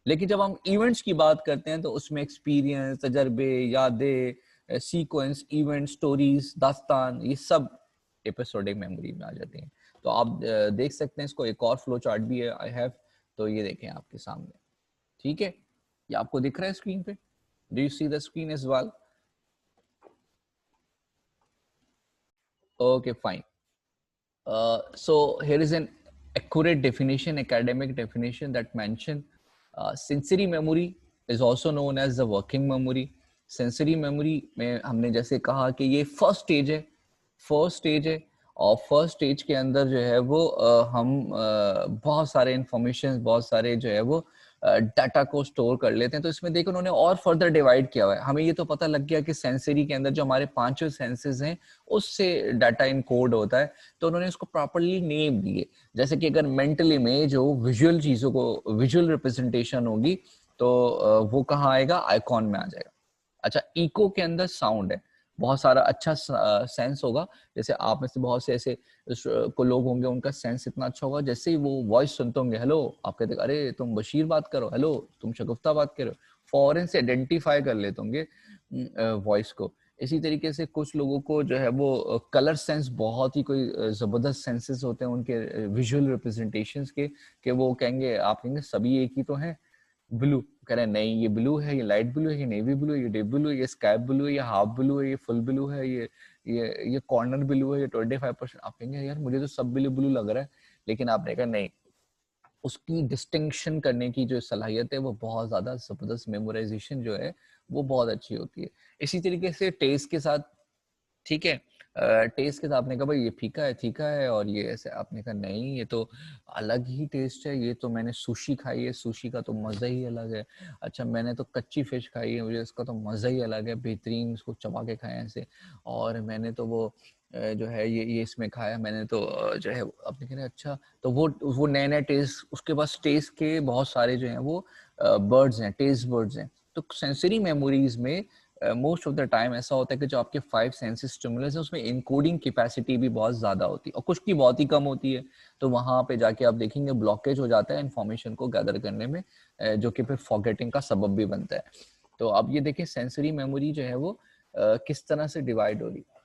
लेकिन जब हम इवेंट्स की बात करते हैं तो उसमें एक्सपीरियंस, तजर्बे, यादें, सीक्वेंस, इवेंट, स्टोरीज, दास्तान, ये सब एपिसोडिक मेमोरी में आ जाती हैं। तो आप देख सकते हैं, इसको एक और फ्लो चार्ट भी है आई हैव, तो ये देखें आपके सामने, ठीक है। ये आपको दिख रहा है स्क्रीन पे, do you see the screen as well? Okay fine. So here is an accurate definition, academic definition that mention sensory memory is also known as the working memory. Sensory memory में हमने जैसे कहा कि ये फर्स्ट स्टेज है, और फर्स्ट स्टेज के अंदर जो है वो हम बहुत सारे इंफॉर्मेशन, बहुत सारे जो है वो डाटा को स्टोर कर लेते हैं। तो इसमें देखो उन्होंने और फर्दर डिवाइड किया हुआ है, हमें ये तो पता लग गया कि सेंसरी के अंदर जो हमारे 5 सेंसेस हैं उससे डाटा इनकोड होता है, तो उन्होंने उसको प्रॉपरली नेम दिए। जैसे कि अगर मेंटल इमेज हो, विजुअल चीजों को, विजुअल रिप्रेजेंटेशन होगी, तो वो कहाँ आएगा, आइकॉन में आ जाएगा। अच्छा, इको के अंदर साउंड है, बहुत सारा अच्छा सेंस होगा, जैसे आप में से बहुत से ऐसे को लोग होंगे उनका सेंस इतना अच्छा होगा, जैसे ही वो वॉइस सुनते होंगे, हेलो, आप कहते अरे तुम बशीर बात करो, हेलो तुम शगुफ्ता बात करो, फौरन से आइडेंटिफाई कर लेते होंगे वॉइस को। इसी तरीके से कुछ लोगों को जो है वो कलर सेंस बहुत ही कोई जबरदस्त सेंसेस होते हैं उनके विजुअल रिप्रेजेंटेशंस के, कि वो कहेंगे, आप कहेंगे सभी एक ही तो हैं, ब्लू, कह रहे हैं नहीं ये ब्लू है, ये लाइट ब्लू है, ये नेवी ब्लू है, ये डीप ब्लू है, ये स्काई ब्लू है, ये हाफ ब्लू है, ये फुल ब्लू है, ये कॉर्नर ब्लू है, ये 25%। आप कहेंगे यार मुझे तो सब ब्लू ब्लू लग रहा है, लेकिन आपने कहा नहीं, उसकी डिस्टिंक्शन करने की जो सलाहियत है वो बहुत ज्यादा जबरदस्त, मेमोराइजेशन जो है वो बहुत अच्छी होती है। इसी तरीके से टेस्ट के साथ, ठीक है, टेस्ट के साथ आपने कहा भाई ये फीका है, तीखा है, और ये ऐसे, आपने कहा नहीं ये तो अलग ही टेस्ट है, ये तो मैंने सुशी खाई है, सुशी का तो मजा ही अलग है। अच्छा, मैंने तो कच्ची फिश खाई है, मुझे इसका तो मजा ही अलग है, बेहतरीन, इसको चबा के खाए ऐसे। और मैंने तो वो जो है ये इसमें खाया मैंने, तो जो है अपने कह रहे अच्छा, तो वो नए नए टेस्ट, उसके पास टेस्ट के बहुत सारे जो हैं वो बर्ड्स हैं, टेस्ट बर्ड्स हैं। तो सेंसरी मेमोरीज में मोस्ट ऑफ द टाइम ऐसा होता है कि जो आपके 5 सेंसेस स्टिमुलस है उसमें इनकोडिंग कैपेसिटी भी बहुत ज्यादा होती है और कुछ की बहुत ही कम होती है। तो वहां पे जाके आप देखेंगे ब्लॉकेज हो जाता है इन्फॉर्मेशन को गैदर करने में, जो कि फिर फॉरगेटिंग का सबब भी बनता है। तो अब ये देखिए सेंसरी मेमोरी जो है वो किस तरह से डिवाइड हो रही है।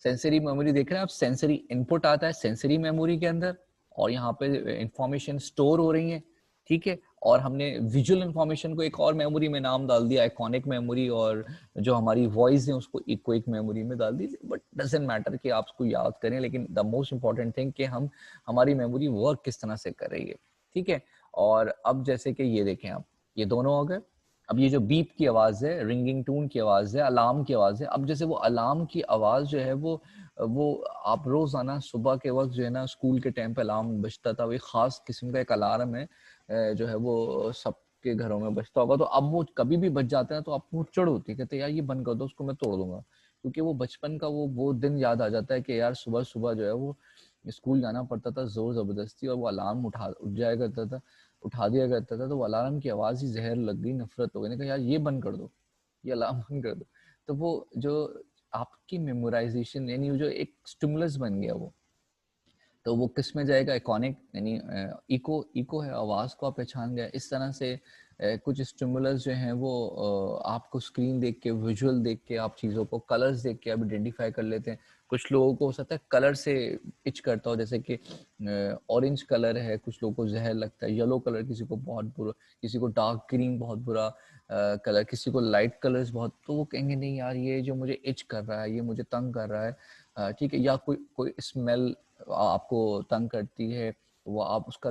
सेंसरी मेमोरी देख रहे हैं आप, सेंसरी इनपुट आता है सेंसरी मेमोरी के अंदर और यहाँ पे इंफॉर्मेशन स्टोर हो रही है, ठीक है। और हमने विजुअल इंफॉर्मेशन को एक और मेमोरी में नाम डाल दिया, आइकॉनिक मेमोरी, और जो हमारी वॉइस है उसको एक मेमोरी में डाल दी। बट डजेंट मैटर कि आप उसको याद करें, लेकिन द मोस्ट इंपॉर्टेंट थिंग कि हम हमारी मेमोरी वर्क किस तरह से कर रही है, ठीक है। और अब जैसे कि ये देखें आप, ये दोनों हो गए। अब ये जो बीप की आवाज है, रिंगिंग टून की आवाज है, अलार्म की आवाज है, अब जैसे वो अलार्म की आवाज जो है वो आप रोजाना सुबह के वक्त जो है ना स्कूल के टाइम पे अलार्म बजता था, वो एक खास किस्म का एक अलार्म है जो है वो सबके घरों में बजता होगा। तो अब वो कभी भी बज जाता है तो आपको चिढ़ होती है, कहते यार ये बंद कर दो, उसको मैं तोड़ दूंगा। क्योंकि वो बचपन का वो दिन याद आ जाता है कि यार सुबह सुबह जो है वो स्कूल जाना पड़ता था जोर जबरदस्ती, और वो अलार्म उठ जाया करता था, उठा दिया करता था, तो वो अलार्म की आवाज ही जहर लग गई, नफरत हो गई। मैंने कहा यार ये बंद कर दो, ये अलार्म बंद कर दो। तो वो जो आपकी मेमोराइजेशन यानी जो एक स्टिमुलस बन गया वो, तो वो किस में जाएगा, इकोनिक यानी इको, इको है आवाज को आप पहचान गया। इस तरह से कुछ स्टिमुलस जो हैं वो आपको स्क्रीन देख के, विजुअल देख के, आप चीज़ों को कलर्स देख के आप आइडेंटिफाई कर लेते हैं। कुछ लोगों को हो सकता है कलर से इच करता हो, जैसे कि ऑरेंज कलर है कुछ लोगों को जहर लगता है, येलो कलर किसी को बहुत बुरा, किसी को डार्क ग्रीन बहुत बुरा कलर, किसी को लाइट कलर्स बहुत, तो वो कहेंगे नहीं यार ये जो मुझे इच कर रहा है, ये मुझे तंग कर रहा है, ठीक है। या कोई कोई स्मेल आपको तंग करती है, वो आप उसका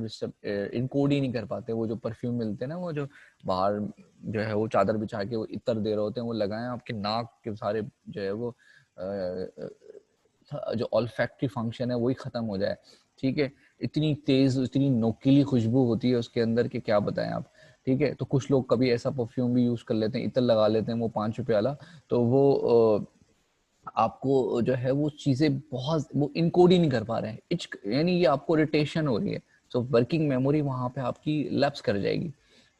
इनकोड ही नहीं कर पाते। वो जो परफ्यूम मिलते हैं ना, वो जो बाहर जो है वो चादर बिछा के वो इतर दे रहे होते हैं, वो लगाएं आपके नाक के सारे जो है वो जो ऑल्फैक्टरी फंक्शन है वही खत्म हो जाए, ठीक है। इतनी तेज, इतनी नोकीली खुशबू होती है उसके अंदर कि क्या बताएं आप, ठीक है। तो कुछ लोग कभी ऐसा परफ्यूम भी यूज कर लेते हैं, इतर लगा लेते हैं वो 5 रुपए वाला, तो वो आपको जो है वो चीजें बहुत वो इनकोड ही नहीं कर पा रहे हैं, यानी ये आपको इरिटेशन हो रही है। सो वर्किंग मेमोरी वहां पे आपकी लैप्स कर जाएगी।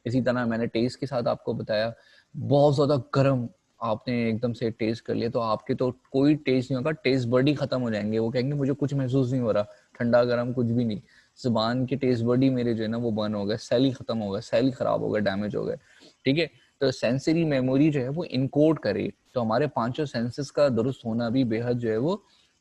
इसी तरह मैंने टेस्ट के साथ आपको बताया, बहुत ज्यादा गर्म आपने एकदम से टेस्ट कर लिया तो आपके तो कोई टेस्ट नहीं होगा, टेस्ट बर्ड ही खत्म हो जाएंगे। वो कहेंगे मुझे कुछ महसूस नहीं हो रहा, ठंडा गर्म कुछ भी नहीं, जुबान के टेस्ट बर्ड ही मेरे जो है ना वो बर्न हो गए, सेल ही खत्म हो गए, सेल ही खराब हो गए, डैमेज हो गए, ठीक है। तो सेंसरी मेमोरी जो है वो इनकोड करे, तो हमारे पांचों सेंसेस का दुरुस्त होना भी बेहद जो है वो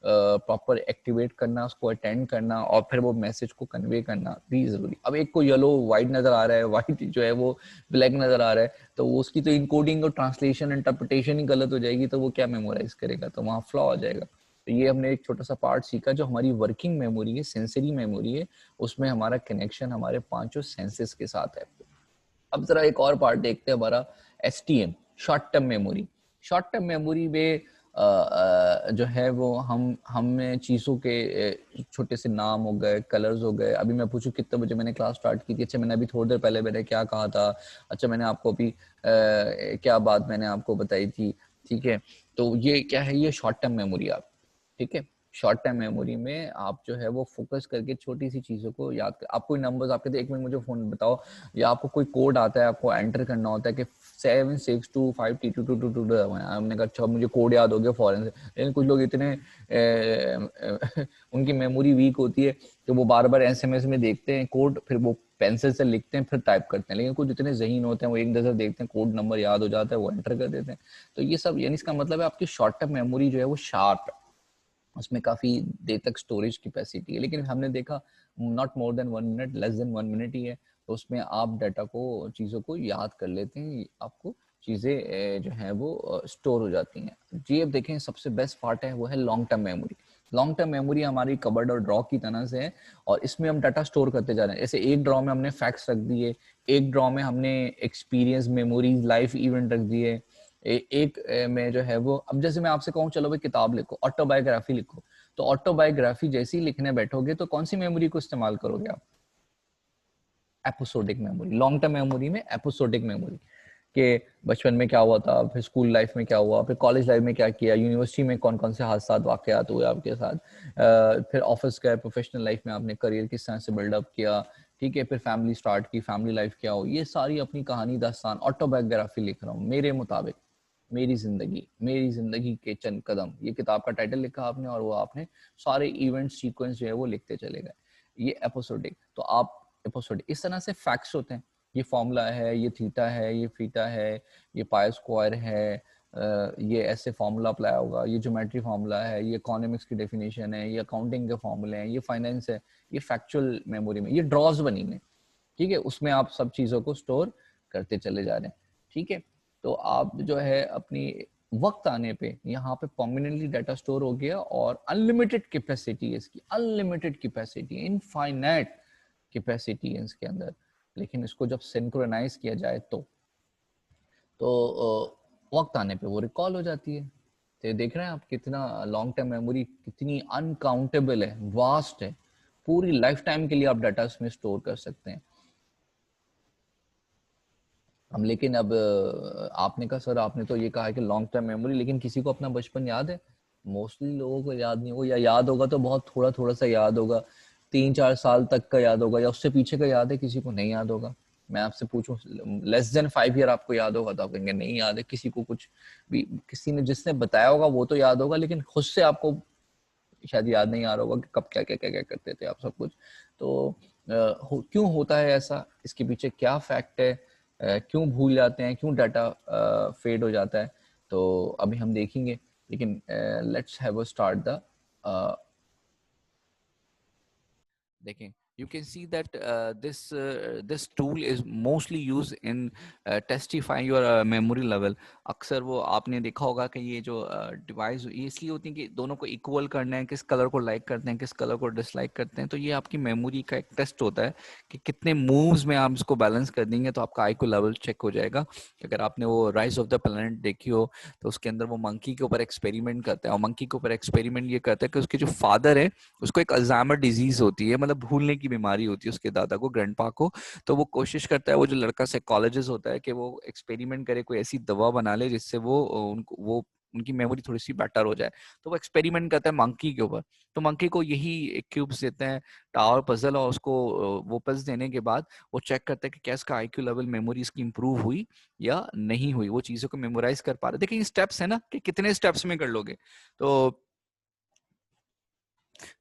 प्रॉपर एक्टिवेट करना, उसको अटेंड करना और फिर वो मैसेज को कन्वे करना भी जरूरी। अब एक को येलो व्हाइट नजर आ रहा है, व्हाइट जो है वो ब्लैक नजर आ रहा है, तो वो उसकी तो इनकोडिंग और ट्रांसलेशन इंटरप्रिटेशन ही गलत हो जाएगी, तो वो क्या मेमोराइज करेगा, तो वहाँ फ्लॉ आ जाएगा। तो ये हमने एक छोटा सा पार्ट सीखा, जो हमारी वर्किंग मेमोरी है, सेंसरी मेमोरी है, उसमें हमारा कनेक्शन हमारे पांचों सेंसेस के साथ है। अब जरा एक और पार्ट देखते हैं हमारा STM, short term memory. Short term memory में जो है वो हमें चीज़ों के छोटे से नाम हो गए, कलर्स हो गए। अभी मैं पूछूं कितने बजे मैंने क्लास स्टार्ट की थी, अच्छा मैंने अभी थोड़ी देर पहले मैंने क्या कहा था, अच्छा मैंने आपको अभी क्या बात मैंने आपको बताई थी, ठीक है। तो ये क्या है, ये शॉर्ट टर्म मेमोरी आप, ठीक है। शॉर्ट टाइम मेमोरी में आप जो है वो फोकस करके छोटी सी चीजों को याद कर, आप कोई नंबर्स आपके तो 1 मिनट मुझे फोन बताओ, या आपको कोई कोड आता है, आपको एंटर करना होता है कि 7625222, हमने कहा अच्छा मुझे कोड याद हो गया फॉरन से। लेकिन कुछ लोग इतने उनकी मेमोरी वीक होती है कि वो बार बार SMS में देखते हैं कोड, फिर वो पेंसिल से लिखते हैं फिर टाइप करते हैं। लेकिन कुछ इतने ज़हीन होते हैं वो एक नजर देखते हैं, कोड नंबर याद हो जाता है, वो एंटर कर देते हैं। तो ये सब यानी इसका मतलब है आपकी शॉर्ट टर्म मेमोरी जो है वो शार्प है, उसमें काफी देर तक स्टोरेज कैपेसिटी है। लेकिन हमने देखा not more than 1 minute, less than 1 minute ही है, तो उसमें आप डाटा को, चीज़ों को याद कर लेते हैं, आपको चीज़ें जो है वो स्टोर हो जाती हैं जी। अब देखें सबसे बेस्ट पार्ट है वो है long term memory. Long term memory हमारी कबर्ड और ड्रॉ की तरह से है, और इसमें हम डाटा स्टोर करते जा रहे हैं। जैसे एक ड्रॉ में हमने फैक्ट्स रख दिए, एक ड्रॉ में हमने एक्सपीरियंस, मेमोरीज, लाइफ इवेंट रख दिए, एक में जो है वो, अब जैसे मैं आपसे कहूँ चलो भाई किताब लिखो, ऑटोबायोग्राफी लिखो, तो ऑटोबायोग्राफी जैसे ही लिखने बैठोगे तो कौन सी मेमोरी को इस्तेमाल करोगे आप, episodic memory. Long term memory में एपिसोडिक मेमोरी, कि बचपन में क्या हुआ था, फिर स्कूल लाइफ में क्या हुआ, फिर कॉलेज लाइफ में क्या किया, यूनिवर्सिटी में कौन कौन से हादसा वाकयात हुए आपके साथ, फिर ऑफिस गए, प्रोफेशनल लाइफ में आपने करियर किस तरह से बिल्डअप किया, ठीक है, फिर फैमिली स्टार्ट की, फैमिली लाइफ क्या हो, ये सारी अपनी कहानी दास्तान ऑटोबायोग्राफी लिख रहा हूँ मेरे मुताबिक। मेरी जिंदगी के चंद कदम, ये किताब का टाइटल लिखा आपने, और वो आपने सारे इवेंट सीक्वेंस जो है वो लिखते चले गए। ये एपिसोडिक, तो आप एपिसोडिक इस तरह से फैक्ट्स होते हैं, ये फॉर्मूला है, ये थीटा है, ये फीटा है, ये पाई स्क्वायर है, ये ऐसे फॉर्मूला अप्लाई होगा, ये ज्योमेट्री फॉर्मूला है, ये इकोनॉमिक्स की डेफिनेशन है, ये अकाउंटिंग के फॉर्मूले हैं, ये फाइनेंस है, ये फैक्चुअल मेमोरी में, ये ड्रॉज बनी हुई, ठीक है, उसमें आप सब चीजों को स्टोर करते चले जा रहे हैं, ठीक है। तो आप जो है अपनी वक्त आने पे यहाँ पे परमानेंटली डाटा स्टोर हो गया, और अनलिमिटेड कैपेसिटी है इसकी, अनलिमिटेड कैपेसिटी, इनफाइनाइट कैपेसिटी है इसके अंदर। लेकिन इसको जब सिंक्रोनाइज किया जाए तो वक्त आने पे वो रिकॉल हो जाती है। तो देख रहे हैं आप कितना लॉन्ग टर्म मेमोरी कितनी अनकाउंटेबल है, वास्ट है, पूरी लाइफ टाइम के लिए आप डाटा उसमें स्टोर कर सकते हैं हम। लेकिन अब आपने कहा सर, आपने तो ये कहा है कि लॉन्ग टर्म मेमोरी, लेकिन किसी को अपना बचपन याद है? मोस्टली लोगों को याद नहीं होगा, या याद होगा तो बहुत थोड़ा थोड़ा सा याद होगा, 3-4 साल तक का याद होगा, या उससे पीछे का याद है, किसी को नहीं याद होगा। मैं आपसे पूछूं लेस देन 5 ईयर आपको याद होगा तो आप कहेंगे नहीं याद है। किसी को कुछ भी, किसी ने जिसने बताया होगा वो तो याद होगा, लेकिन खुद से आपको शायद याद नहीं आ रहा होगा कि कब क्या क्या क्या क्या करते थे आप सब कुछ। तो क्यों होता है ऐसा, इसके पीछे क्या फैक्ट है, क्यों भूल जाते हैं, क्यों डाटा फेड हो जाता है, तो अभी हम देखेंगे। लेकिन let's have a start the, देखें, you can see that this tool is mostly used in testifying your memory level. अक्सर वो आपने देखा होगा कि ये जो डिवाइस ये इसलिए होती है कि दोनों को इक्वल करना है, किस कलर को लाइक करते हैं, किस कलर को डिसलाइक करते हैं। तो ये आपकी मेमोरी का एक टेस्ट होता है कि कितने मूव्स में आप इसको बैलेंस कर देंगे तो आपका IQ लेवल चेक हो जाएगा। अगर आपने वो राइज ऑफ द प्लैनेट देखी हो तो उसके अंदर वो मंकी के ऊपर एक्सपेरिमेंट करता है, और मंकी के ऊपर एक्सपेरिमेंट ये करता है कि उसके जो फादर है उसको एक अल्जाइमर डिजीज होती है, मतलब भूलने की बीमारी होती है उसके दादा को, ग्रैंडपा को। तो वो कोशिश करता है, वो जो लड़का साइकोलॉजिस्ट होता है, कि वो एक्सपेरिमेंट करे, कोई ऐसी दवा बना ले जिससे वो उनकी मेमोरी थोड़ी सी बेटर हो जाए। तो वो एक्सपेरिमेंट करता है मंकी के ऊपर। तो मंकी को यही क्यूब्स देते हैं, टावर पजल, और उसको वो पजल देने के बाद वो चेक करता है कि क्या इसका IQ लेवल, मेमोरी इसकी इंप्रूव हुई या नहीं हुई, वो चीजों को मेमोराइज कर पा रहे। देखिए स्टेप्स है ना कि कितने स्टेप्स में कर लोगे। तो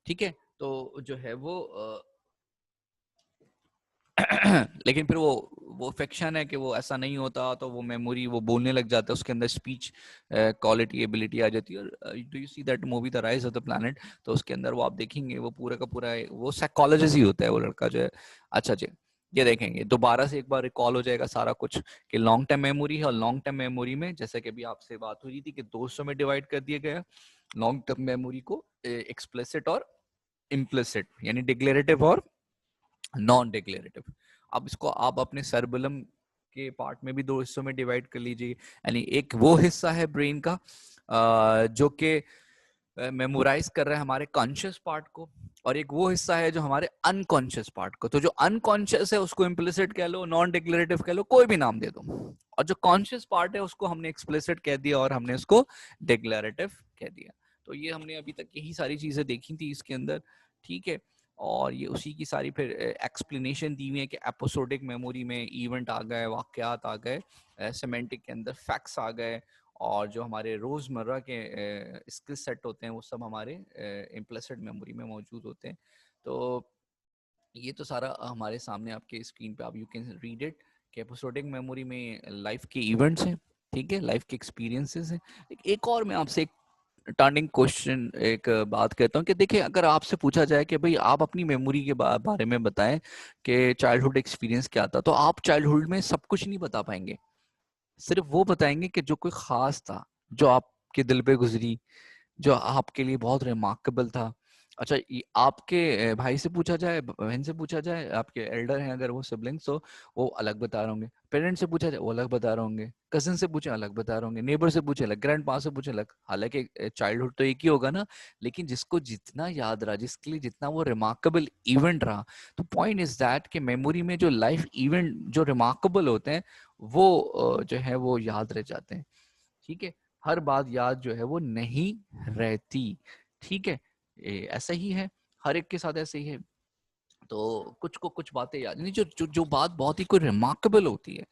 ठीक है, तो जो है वो लेकिन फिर वो फिक्शन है कि वो ऐसा नहीं होता, तो वो मेमोरी वो बोलने लग जाता है, उसके अंदर स्पीच क्वालिटी एबिलिटी आ जाती है। और do you see that movie the rise of the planet, तो उसके अंदर वो आप देखेंगे वो पूरा का पूरा वो साइकोलॉजिस्ट ही होता है वो लड़का जो है। अच्छा जी, ये देखेंगे दोबारा से एक बार रिकॉल हो जाएगा सारा कुछ कि लॉन्ग टर्म मेमोरी है, और लॉन्ग टर्म मेमोरी में जैसे कि अभी आपसे बात हो रही थी कि 2 हिस्सों में डिवाइड कर दिया गया लॉन्ग टर्म मेमोरी को, एक्सप्लिसिट और इम्प्लिसिट, यानी डिक्लेरेटिव और नॉन डिक्लेरेटिव। अब इसको आप अपने सर्बलम के पार्ट में भी 2 हिस्सों में डिवाइड कर लीजिए। यानी एक वो हिस्सा है ब्रेन का जो कि मेमोराइज कर रहा है हमारे कॉन्शियस पार्ट को, और एक वो हिस्सा है जो हमारे अनकॉन्शियस पार्ट को। तो जो अनकॉन्शियस है उसको इम्प्लिसिट कह लो, नॉन डिक्लेरेटिव कह लो, कोई भी नाम दे दो, और जो कॉन्शियस पार्ट है उसको हमने एक्सप्लिसिट कह दिया और हमने उसको डिक्लेरेटिव कह दिया। तो ये हमने अभी तक यही सारी चीजें देखी थी इसके अंदर, ठीक है। और ये उसी की सारी फिर एक्सप्लेनेशन दी हुई है कि एपिसोडिक मेमोरी में इवेंट आ गए, वाकयात आ गए, सेमेंटिक के अंदर फैक्ट्स आ गए, और जो हमारे रोजमर्रा के स्किल सेट होते हैं वो सब हमारे इम्प्लिसिट मेमोरी में मौजूद होते हैं। तो ये तो सारा हमारे सामने आपके स्क्रीन पे, आप यू कैन रीड इट कि एपिसोडिक मेमोरी में लाइफ के इवेंट्स हैं, ठीक है, लाइफ के एक्सपीरियंसेस हैं। एक और मैं आपसे एक टर्निंग क्वेश्चन एक बात कहता हूँ कि देखिए, अगर आपसे पूछा जाए कि भाई आप अपनी मेमोरी के बारे में बताएं कि चाइल्डहुड एक्सपीरियंस क्या था, तो आप चाइल्डहुड में सब कुछ नहीं बता पाएंगे। सिर्फ वो बताएंगे कि जो कोई खास था, जो आपके दिल पे गुजरी, जो आपके लिए बहुत रिमार्केबल था। अच्छा, आपके भाई से पूछा जाए, बहन से पूछा जाए, आपके एल्डर हैं अगर वो सिबलिंग्स, तो वो अलग बता रहे होंगे। पेरेंट्स से पूछा जाए वो अलग बता रहे होंगे। कजिन से पूछे अलग बता रहे होंगे। नेबर से पूछे अलग, ग्रैंड पा से पूछे अलग। हालांकि चाइल्डहुड तो एक ही होगा ना, लेकिन जिसको जितना याद रहा, जिसके लिए जितना वो रिमार्केबल इवेंट रहा। तो पॉइंट इज दैट कि मेमोरी में जो लाइफ इवेंट जो रिमार्केबल होते हैं वो जो है वो याद रह जाते हैं। ठीक है, हर बात याद जो है वो नहीं रहती। ठीक है, ऐसा ही है, हर एक के साथ ऐसे ही है। तो कुछ को कुछ बातें याद नहीं, जो जो जो बात बहुत ही कोई रिमार्केबल होती है,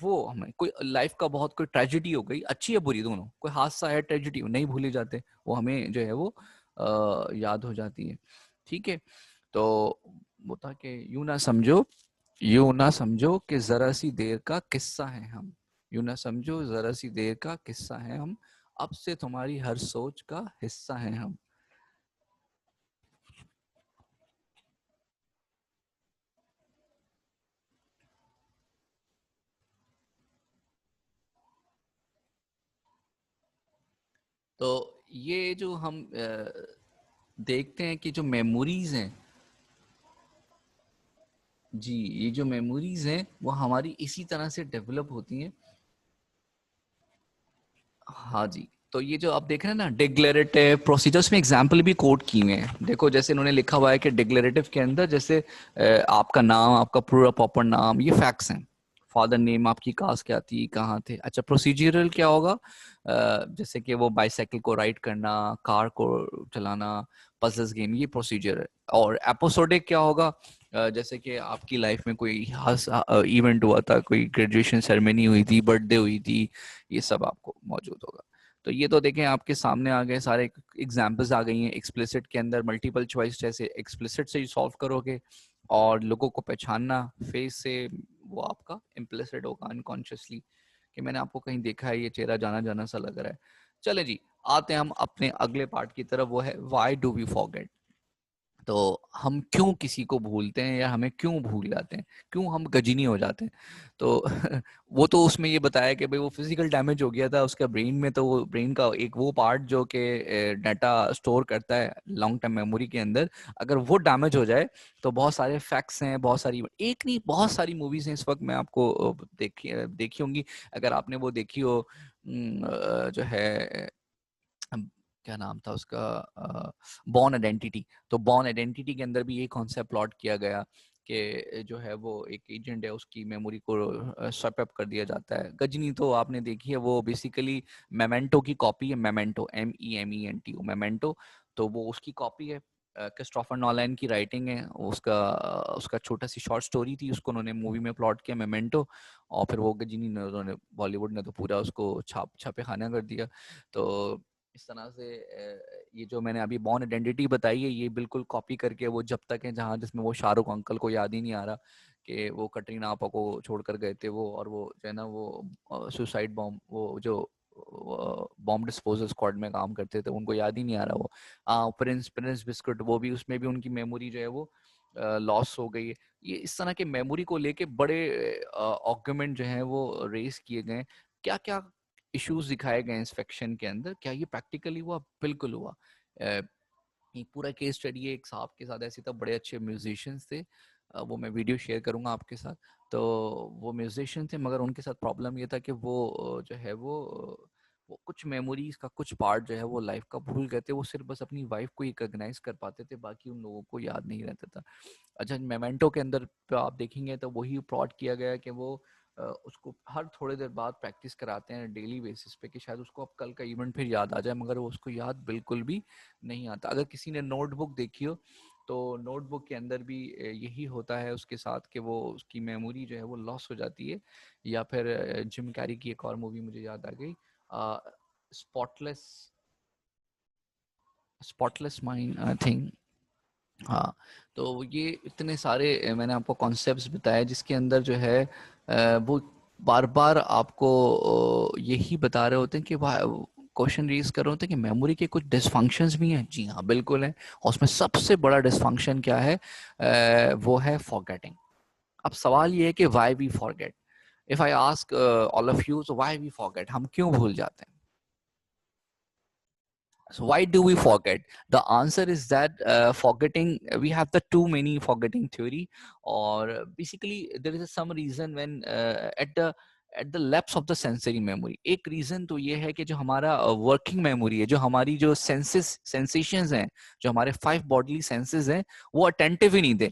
वो हमें कोई लाइफ का बहुत कोई ट्रेजेडी हो गई, अच्छी है बुरी दोनों, कोई हादसा है, ट्रेजेडी, नहीं भूले जाते, वो हमें जो है वो याद हो जाती है। ठीक है, तो वो था कि यूं ना समझो कि जरा सी देर का किस्सा है हम, यूं ना समझो जरा सी देर का किस्सा है हम, अब से तुम्हारी हर सोच का हिस्सा है हम। तो ये जो हम देखते हैं कि जो मेमोरीज हैं, जी, ये जो मेमोरीज हैं वो हमारी इसी तरह से डेवलप होती हैं। हाँ जी, तो ये जो आप देख रहे हैं ना डिक्लेरेटिव प्रोसीजर्स में एग्जाम्पल भी कोट किए हुए हैं, देखो जैसे इन्होंने लिखा हुआ है कि डिक्लेरेटिव के अंदर जैसे आपका नाम, आपका पूरा प्रॉपर नाम, ये फैक्ट्स हैं। फादर नेम, आपकी कास्ट क्या थी, कहाँ थे। अच्छा, प्रोसीजरल क्या होगा, जैसे कि वो बाइसाइकिल को राइड करना, कार को चलाना, पजल्स गेम, ये प्रोसीजर है। और एपिसोडिक क्या होगा, जैसे कि आपकी लाइफ में कोई खास इवेंट हुआ था, कोई ग्रेजुएशन सेरेमनी हुई थी, बर्थडे हुई थी, ये सब आपको मौजूद होगा। तो ये तो देखें आपके सामने आ गए सारे एग्जाम्पल्स आ गई हैं। एक्सप्लिसिट के अंदर मल्टीपल चॉइस, जैसे एक्सप्लिसिट से ही सॉल्व करोगे, और लोगों को पहचानना फेस से, वो आपका इम्प्लिसिट होगा अनकॉन्शियसली, कि मैंने आपको कहीं देखा है, ये चेहरा जाना जाना सा लग रहा है। चले जी, आते हैं हम अपने अगले पार्ट की तरफ, वो है व्हाई डू वी फॉरगेट। तो हम क्यों किसी को भूलते हैं, या हमें क्यों भूल जाते हैं, क्यों हम गजीनी हो जाते हैं। तो वो तो उसमें ये बताया कि भाई वो फिजिकल डैमेज हो गया था उसका ब्रेन में, तो वो ब्रेन का एक वो पार्ट जो कि डाटा स्टोर करता है लॉन्ग टर्म मेमोरी के अंदर, अगर वो डैमेज हो जाए तो बहुत सारे फैक्ट्स हैं, बहुत सारी, एक नहीं बहुत सारी मूवीज हैं इस वक्त, मैं आपको देखी होंगी, अगर आपने वो देखी हो, जो है क्या नाम था उसका, बॉर्न आइडेंटिटी। तो बॉर्न आइडेंटिटी के अंदर भी यही कॉन्सेप्ट प्लॉट किया गया कि जो है वो एक एजेंट है, उसकी मेमोरी को स्वैप अप कर दिया जाता है। गजनी तो आपने देखी है, वो बेसिकली मेमेंटो की कॉपी है, मेमेंटो, MEMENTO, मेमेंटो। तो वो उसकी कॉपी है, क्रिस्टोफर नॉलन की राइटिंग है, उसका उसका छोटा सी शॉर्ट स्टोरी थी, उसको उन्होंने मूवी में प्लॉट किया, मेमेंटो। और फिर वो गजनी ने, उन्होंने बॉलीवुड ने तो पूरा उसको छापे खाना कर दिया। तो इस तरह से ये जो मैंने अभी बॉर्न आइडेंटिटी बताई है, ये बिल्कुल कॉपी करके वो जब तक है जहाँ, जिसमें वो शाहरुख अंकल को याद ही नहीं आ रहा कि वो कटरीना आपा को छोड़कर गए थे वो, और वो जो है ना वो सुसाइड बॉम्ब, वो जो बॉम्ब डिस्पोजल स्क्वाड में काम करते थे, उनको याद ही नहीं आ रहा वो। प्रिंस प्रिंस बिस्कुट, वो भी, उसमें भी उनकी मेमोरी जो है वो लॉस हो गई है। ये इस तरह के मेमोरी को लेके बड़े आर्गुमेंट जो है वो रेस किए गए। क्या क्या इश्यूज दिखाए गए इस फिक्शन के अंदर, क्या ये प्रैक्टिकली हुआ? बिल्कुल हुआ। एक पूरा केस स्टडी है एक साहब के साथ, ऐसे तो बड़े अच्छे म्यूजिशियंस थे, वो मैं वीडियो शेयर करूंगा आपके साथ। तो वो म्यूजिशियन थे, मगर उनके साथ प्रॉब्लम ये था कि वो जो है वो कुछ मेमोरीज का कुछ पार्ट जो है वो लाइफ का भूल गए थे, वो सिर्फ बस अपनी वाइफ को ही रिकॉग्नाइज कर पाते थे, बाकी उन लोगों को याद नहीं रहता था। अच्छा, मेमेंटो के अंदर पे आप देखेंगे तो वही प्लॉट किया गया है कि वो उसको हर थोड़ी देर बाद प्रैक्टिस कराते हैं डेली बेसिस पे, कि शायद उसको अब कल का इवेंट फिर याद आ जाए, मगर वो उसको याद बिल्कुल भी नहीं आता। अगर किसी ने नोटबुक देखी हो, तो नोटबुक के अंदर भी यही होता है उसके साथ, कि वो उसकी मेमोरी जो है वो लॉस हो जाती है। या फिर जिम कैरी की एक और मूवी मुझे याद आ गई, spotless spotless mind I think. हाँ, तो ये इतने सारे मैंने आपको कॉन्सेप्ट्स बताए, जिसके अंदर जो है वो बार बार आपको यही बता रहे होते हैं कि क्वेश्चन रेज कर रहे होते हैं कि मेमोरी के कुछ डिसफंक्शंस भी हैं। जी हाँ, बिल्कुल है। और उसमें सबसे बड़ा डिसफंक्शन क्या है, वो है फॉरगेटिंग। अब सवाल ये है कि why we forget. If I ask all of you, so why we forget, हम क्यों भूल जाते हैं? So why do we forget? The answer is that forgetting, we have the too many forgetting theory, or basically there is some reason when at the lapse of the sensory memory. एक reason तो ये है कि जो हमारा working memory है, जो हमारी जो sensations हैं, जो हमारे 5 bodily senses हैं, वो attentive ही नहीं थे,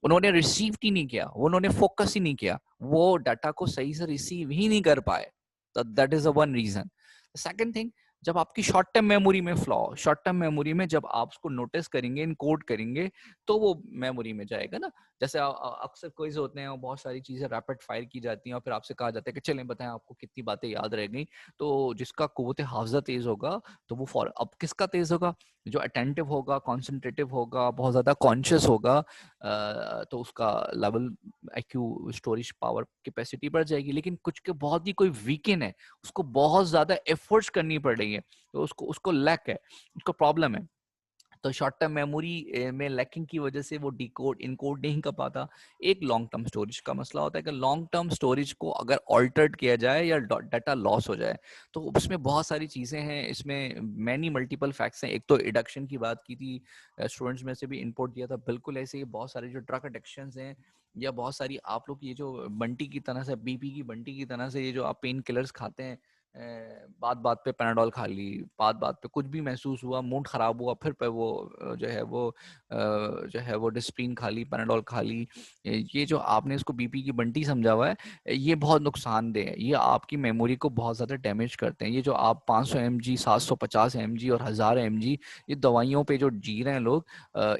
उन्होंने रिसीव ही नहीं किया, उन्होंने फोकस ही नहीं किया, वो डाटा को सही से रिसीव ही नहीं कर पाए, तो that is a one reason. Second thing, जब आपकी शॉर्ट टर्म मेमोरी में फ्लॉ, शॉर्ट टर्म मेमोरी में जब आप उसको नोटिस करेंगे, इनकोड करेंगे, तो वो मेमोरी में जाएगा ना। जैसे अक्सर क्विज होते हैं और बहुत सारी चीजें रैपिड फायर की जाती हैं और फिर आपसे कहा जाता है कि चलें बताएं आपको कितनी बातें याद रह गई। तो जिसका कुव्वत हाफजा तेज होगा, तो वो फॉर अब किसका तेज होगा? जो अटेंटिव होगा, कॉन्सेंट्रेटिव होगा, बहुत ज्यादा कॉन्शियस होगा, तो उसका level IQ storage power capacity बढ़ जाएगी। लेकिन कुछ के बहुत ही कोई वीकेंड है, उसको बहुत ज्यादा एफर्ट्स करनी पड़ रही है, तो उसको उसको लैक है, उसको प्रॉब्लम है। तो शॉर्ट टर्म मेमोरी में लैकिंग की वजह से वो डिकोड इनकोड नहीं कर पाता। एक लॉन्ग टर्म स्टोरेज का मसला होता है कि लॉन्ग टर्म स्टोरेज को अगर ऑल्टर्ड किया जाए या डाटा लॉस हो जाए, तो उसमें बहुत सारी चीज़ें हैं, इसमें मैनी मल्टीपल फैक्ट्स हैं। एक तो एडिक्शन की बात की थी, स्टूडेंट्स में से भी इनपुट दिया था, बिल्कुल ऐसे ही बहुत सारे जो ड्रग एडिक्शंस हैं, या बहुत सारी आप लोग ये जो बंटी की तरह से, बीपी की बंटी की तरह से, ये जो आप पेन किलर्स खाते हैं, बात बात पे पैनाडोल खा ली, बात बात पे कुछ भी महसूस हुआ, मूड खराब हुआ, फिर पे वो जो है वो डिस्प्रिन खा ली, पैनाडोल खा ली। ये जो आपने इसको बीपी की बंटी समझा हुआ है, ये बहुत नुकसानदेह है, ये आपकी मेमोरी को बहुत ज़्यादा डैमेज करते हैं। ये जो आप 500 mg, 750 mg और 1000 mg ये दवाइयों पे जो जी रहे हैं लोग,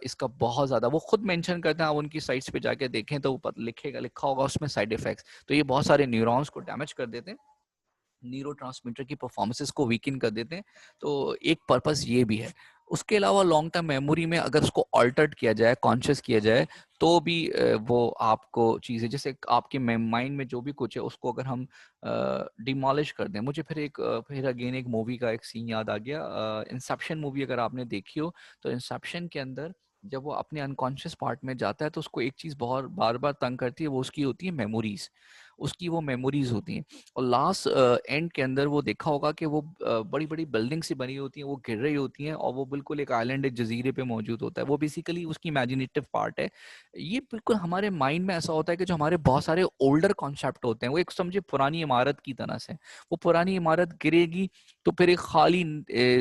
इसका बहुत ज़्यादा, वो खुद मेंशन करते हैं, आप उनकी साइट्स पे जाके देखें तो लिखा होगा उसमें साइड इफेक्ट्स। तो ये बहुत सारे न्यूरॉन्स को डैमेज कर देते हैं, न्यूरो ट्रांसमीटर की परफॉर्मेंसेस को वीकन कर देते हैं। तो एक पर्पस ये भी है। उसके अलावा लॉन्ग टर्म मेमोरी में अगर उसको ऑल्टर्ड किया जाए, कॉन्शियस किया जाए, तो भी वो आपको चीज़ें, जैसे आपके माइंड में जो भी कुछ है उसको अगर हम डिमोलिश कर दें। मुझे फिर अगेन एक मूवी का एक सीन याद आ गया, इंसेप्शन मूवी अगर आपने देखी हो, तो इंसेप्शन के अंदर जब वो अपने अनकॉन्शियस पार्ट में जाता है, तो उसको एक चीज़ बहुत बार बार तंग करती है, वो उसकी होती है मेमोरीज, उसकी वो मेमोरीज होती हैं। और लास्ट एंड के अंदर वो देखा होगा कि वो बड़ी बड़ी बिल्डिंग सी बनी होती हैं, वो गिर रही होती हैं, और वो बिल्कुल एक आइलैंड, एक जजीरे पे मौजूद होता है। वो बेसिकली उसकी इमेजिनेटिव पार्ट है। ये बिल्कुल हमारे माइंड में ऐसा होता है कि जो हमारे बहुत सारे ओल्डर कॉन्सेप्ट होते हैं, वो एक समझे पुरानी इमारत की तरह से, वो पुरानी इमारत गिरेगी तो फिर एक खाली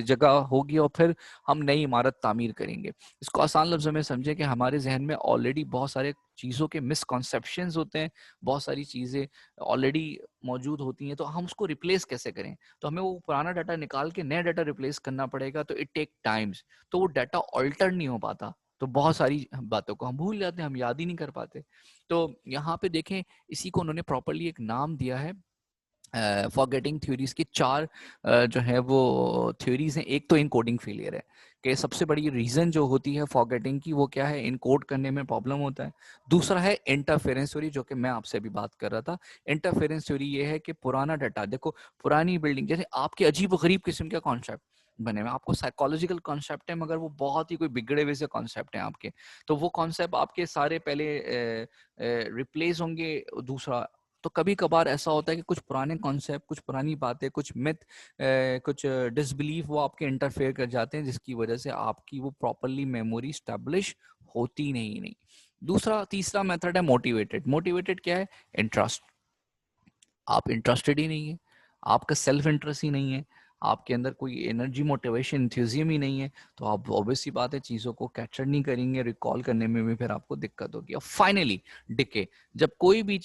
जगह होगी और फिर हम नई इमारत तामीर करेंगे। इसको आसान लफ्जों में समझे कि हमारे जहन में ऑलरेडी बहुत सारे चीज़ों के मिसकॉन्सेप्शंस होते हैं, बहुत सारी चीज़ें ऑलरेडी मौजूद होती हैं, तो हम उसको रिप्लेस कैसे करें? तो हमें वो पुराना डाटा निकाल के नया डाटा रिप्लेस करना पड़ेगा, तो इट टेक टाइम्स, तो वो डाटा ऑल्टर नहीं हो पाता, तो बहुत सारी बातों को हम भूल जाते हैं, हम याद ही नहीं कर पाते। तो यहाँ पे देखें, इसी को उन्होंने प्रॉपर्ली एक नाम दिया है, फॉरगेटिंग थ्योरीज की। चार जो है वो थ्योरीज हैं। एक तो इनकोडिंग फेलियर है, कि सबसे बड़ी रीजन जो होती है फॉरगेटिंग की, वो क्या है? इनकोड करने में प्रॉब्लम होता है। दूसरा है इंटरफेरेंस थ्योरी, जो कि मैं आपसे अभी बात कर रहा था। इंटरफेरेंस थ्योरी ये है कि पुराना डाटा, देखो पुरानी बिल्डिंग, जैसे आपके अजीब व गरीब किस्म के कॉन्सेप्ट बने हुए, आपको साइकोलॉजिकल कॉन्सेप्ट है, मगर वो बहुत ही कोई बिगड़े हुए से कॉन्सेप्ट हैं आपके, तो वो कॉन्सेप्ट आपके सारे पहले रिप्लेस होंगे। दूसरा, तो कभी कभार ऐसा होता है कि कुछ पुराने कॉन्सेप्ट, कुछ पुरानी बातें, कुछ मिथ, कुछ डिसबिलीफ वो आपके इंटरफेयर कर जाते हैं, जिसकी वजह से आपकी वो प्रॉपरली मेमोरी स्टैब्लिश होती नहीं। दूसरा, तीसरा मेथड है मोटिवेटेड। मोटिवेटेड क्या है? इंटरेस्ट, आप इंटरेस्टेड ही नहीं है, आपका सेल्फ इंटरेस्ट ही नहीं है, आपके अंदर कोई एनर्जी, मोटिवेशन, इंथ्यूजियम ही नहीं है, तो आप ऑब्वियस सी बात है चीज़ों को कैप्चर नहीं करेंगे, रिकॉल करने में भी फिर आपको दिक्कत होगी। और फाइनली डिके, जब कोई भी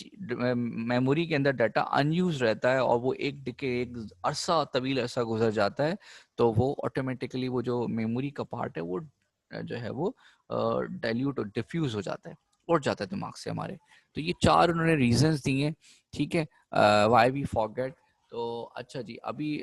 मेमोरी के अंदर डाटा अनयूज रहता है और वो एक डिके, एक अरसा, तवील अरसा गुजर जाता है, तो वो ऑटोमेटिकली वो जो मेमोरी का पार्ट है, वो जो है वो डाइल्यूट और डिफ्यूज हो जाता है, उड़ जाता है दिमाग से हमारे। तो ये चार उन्होंने रीजंस दिए, ठीक है, व्हाई वी फॉरगेट। तो अच्छा जी, अभी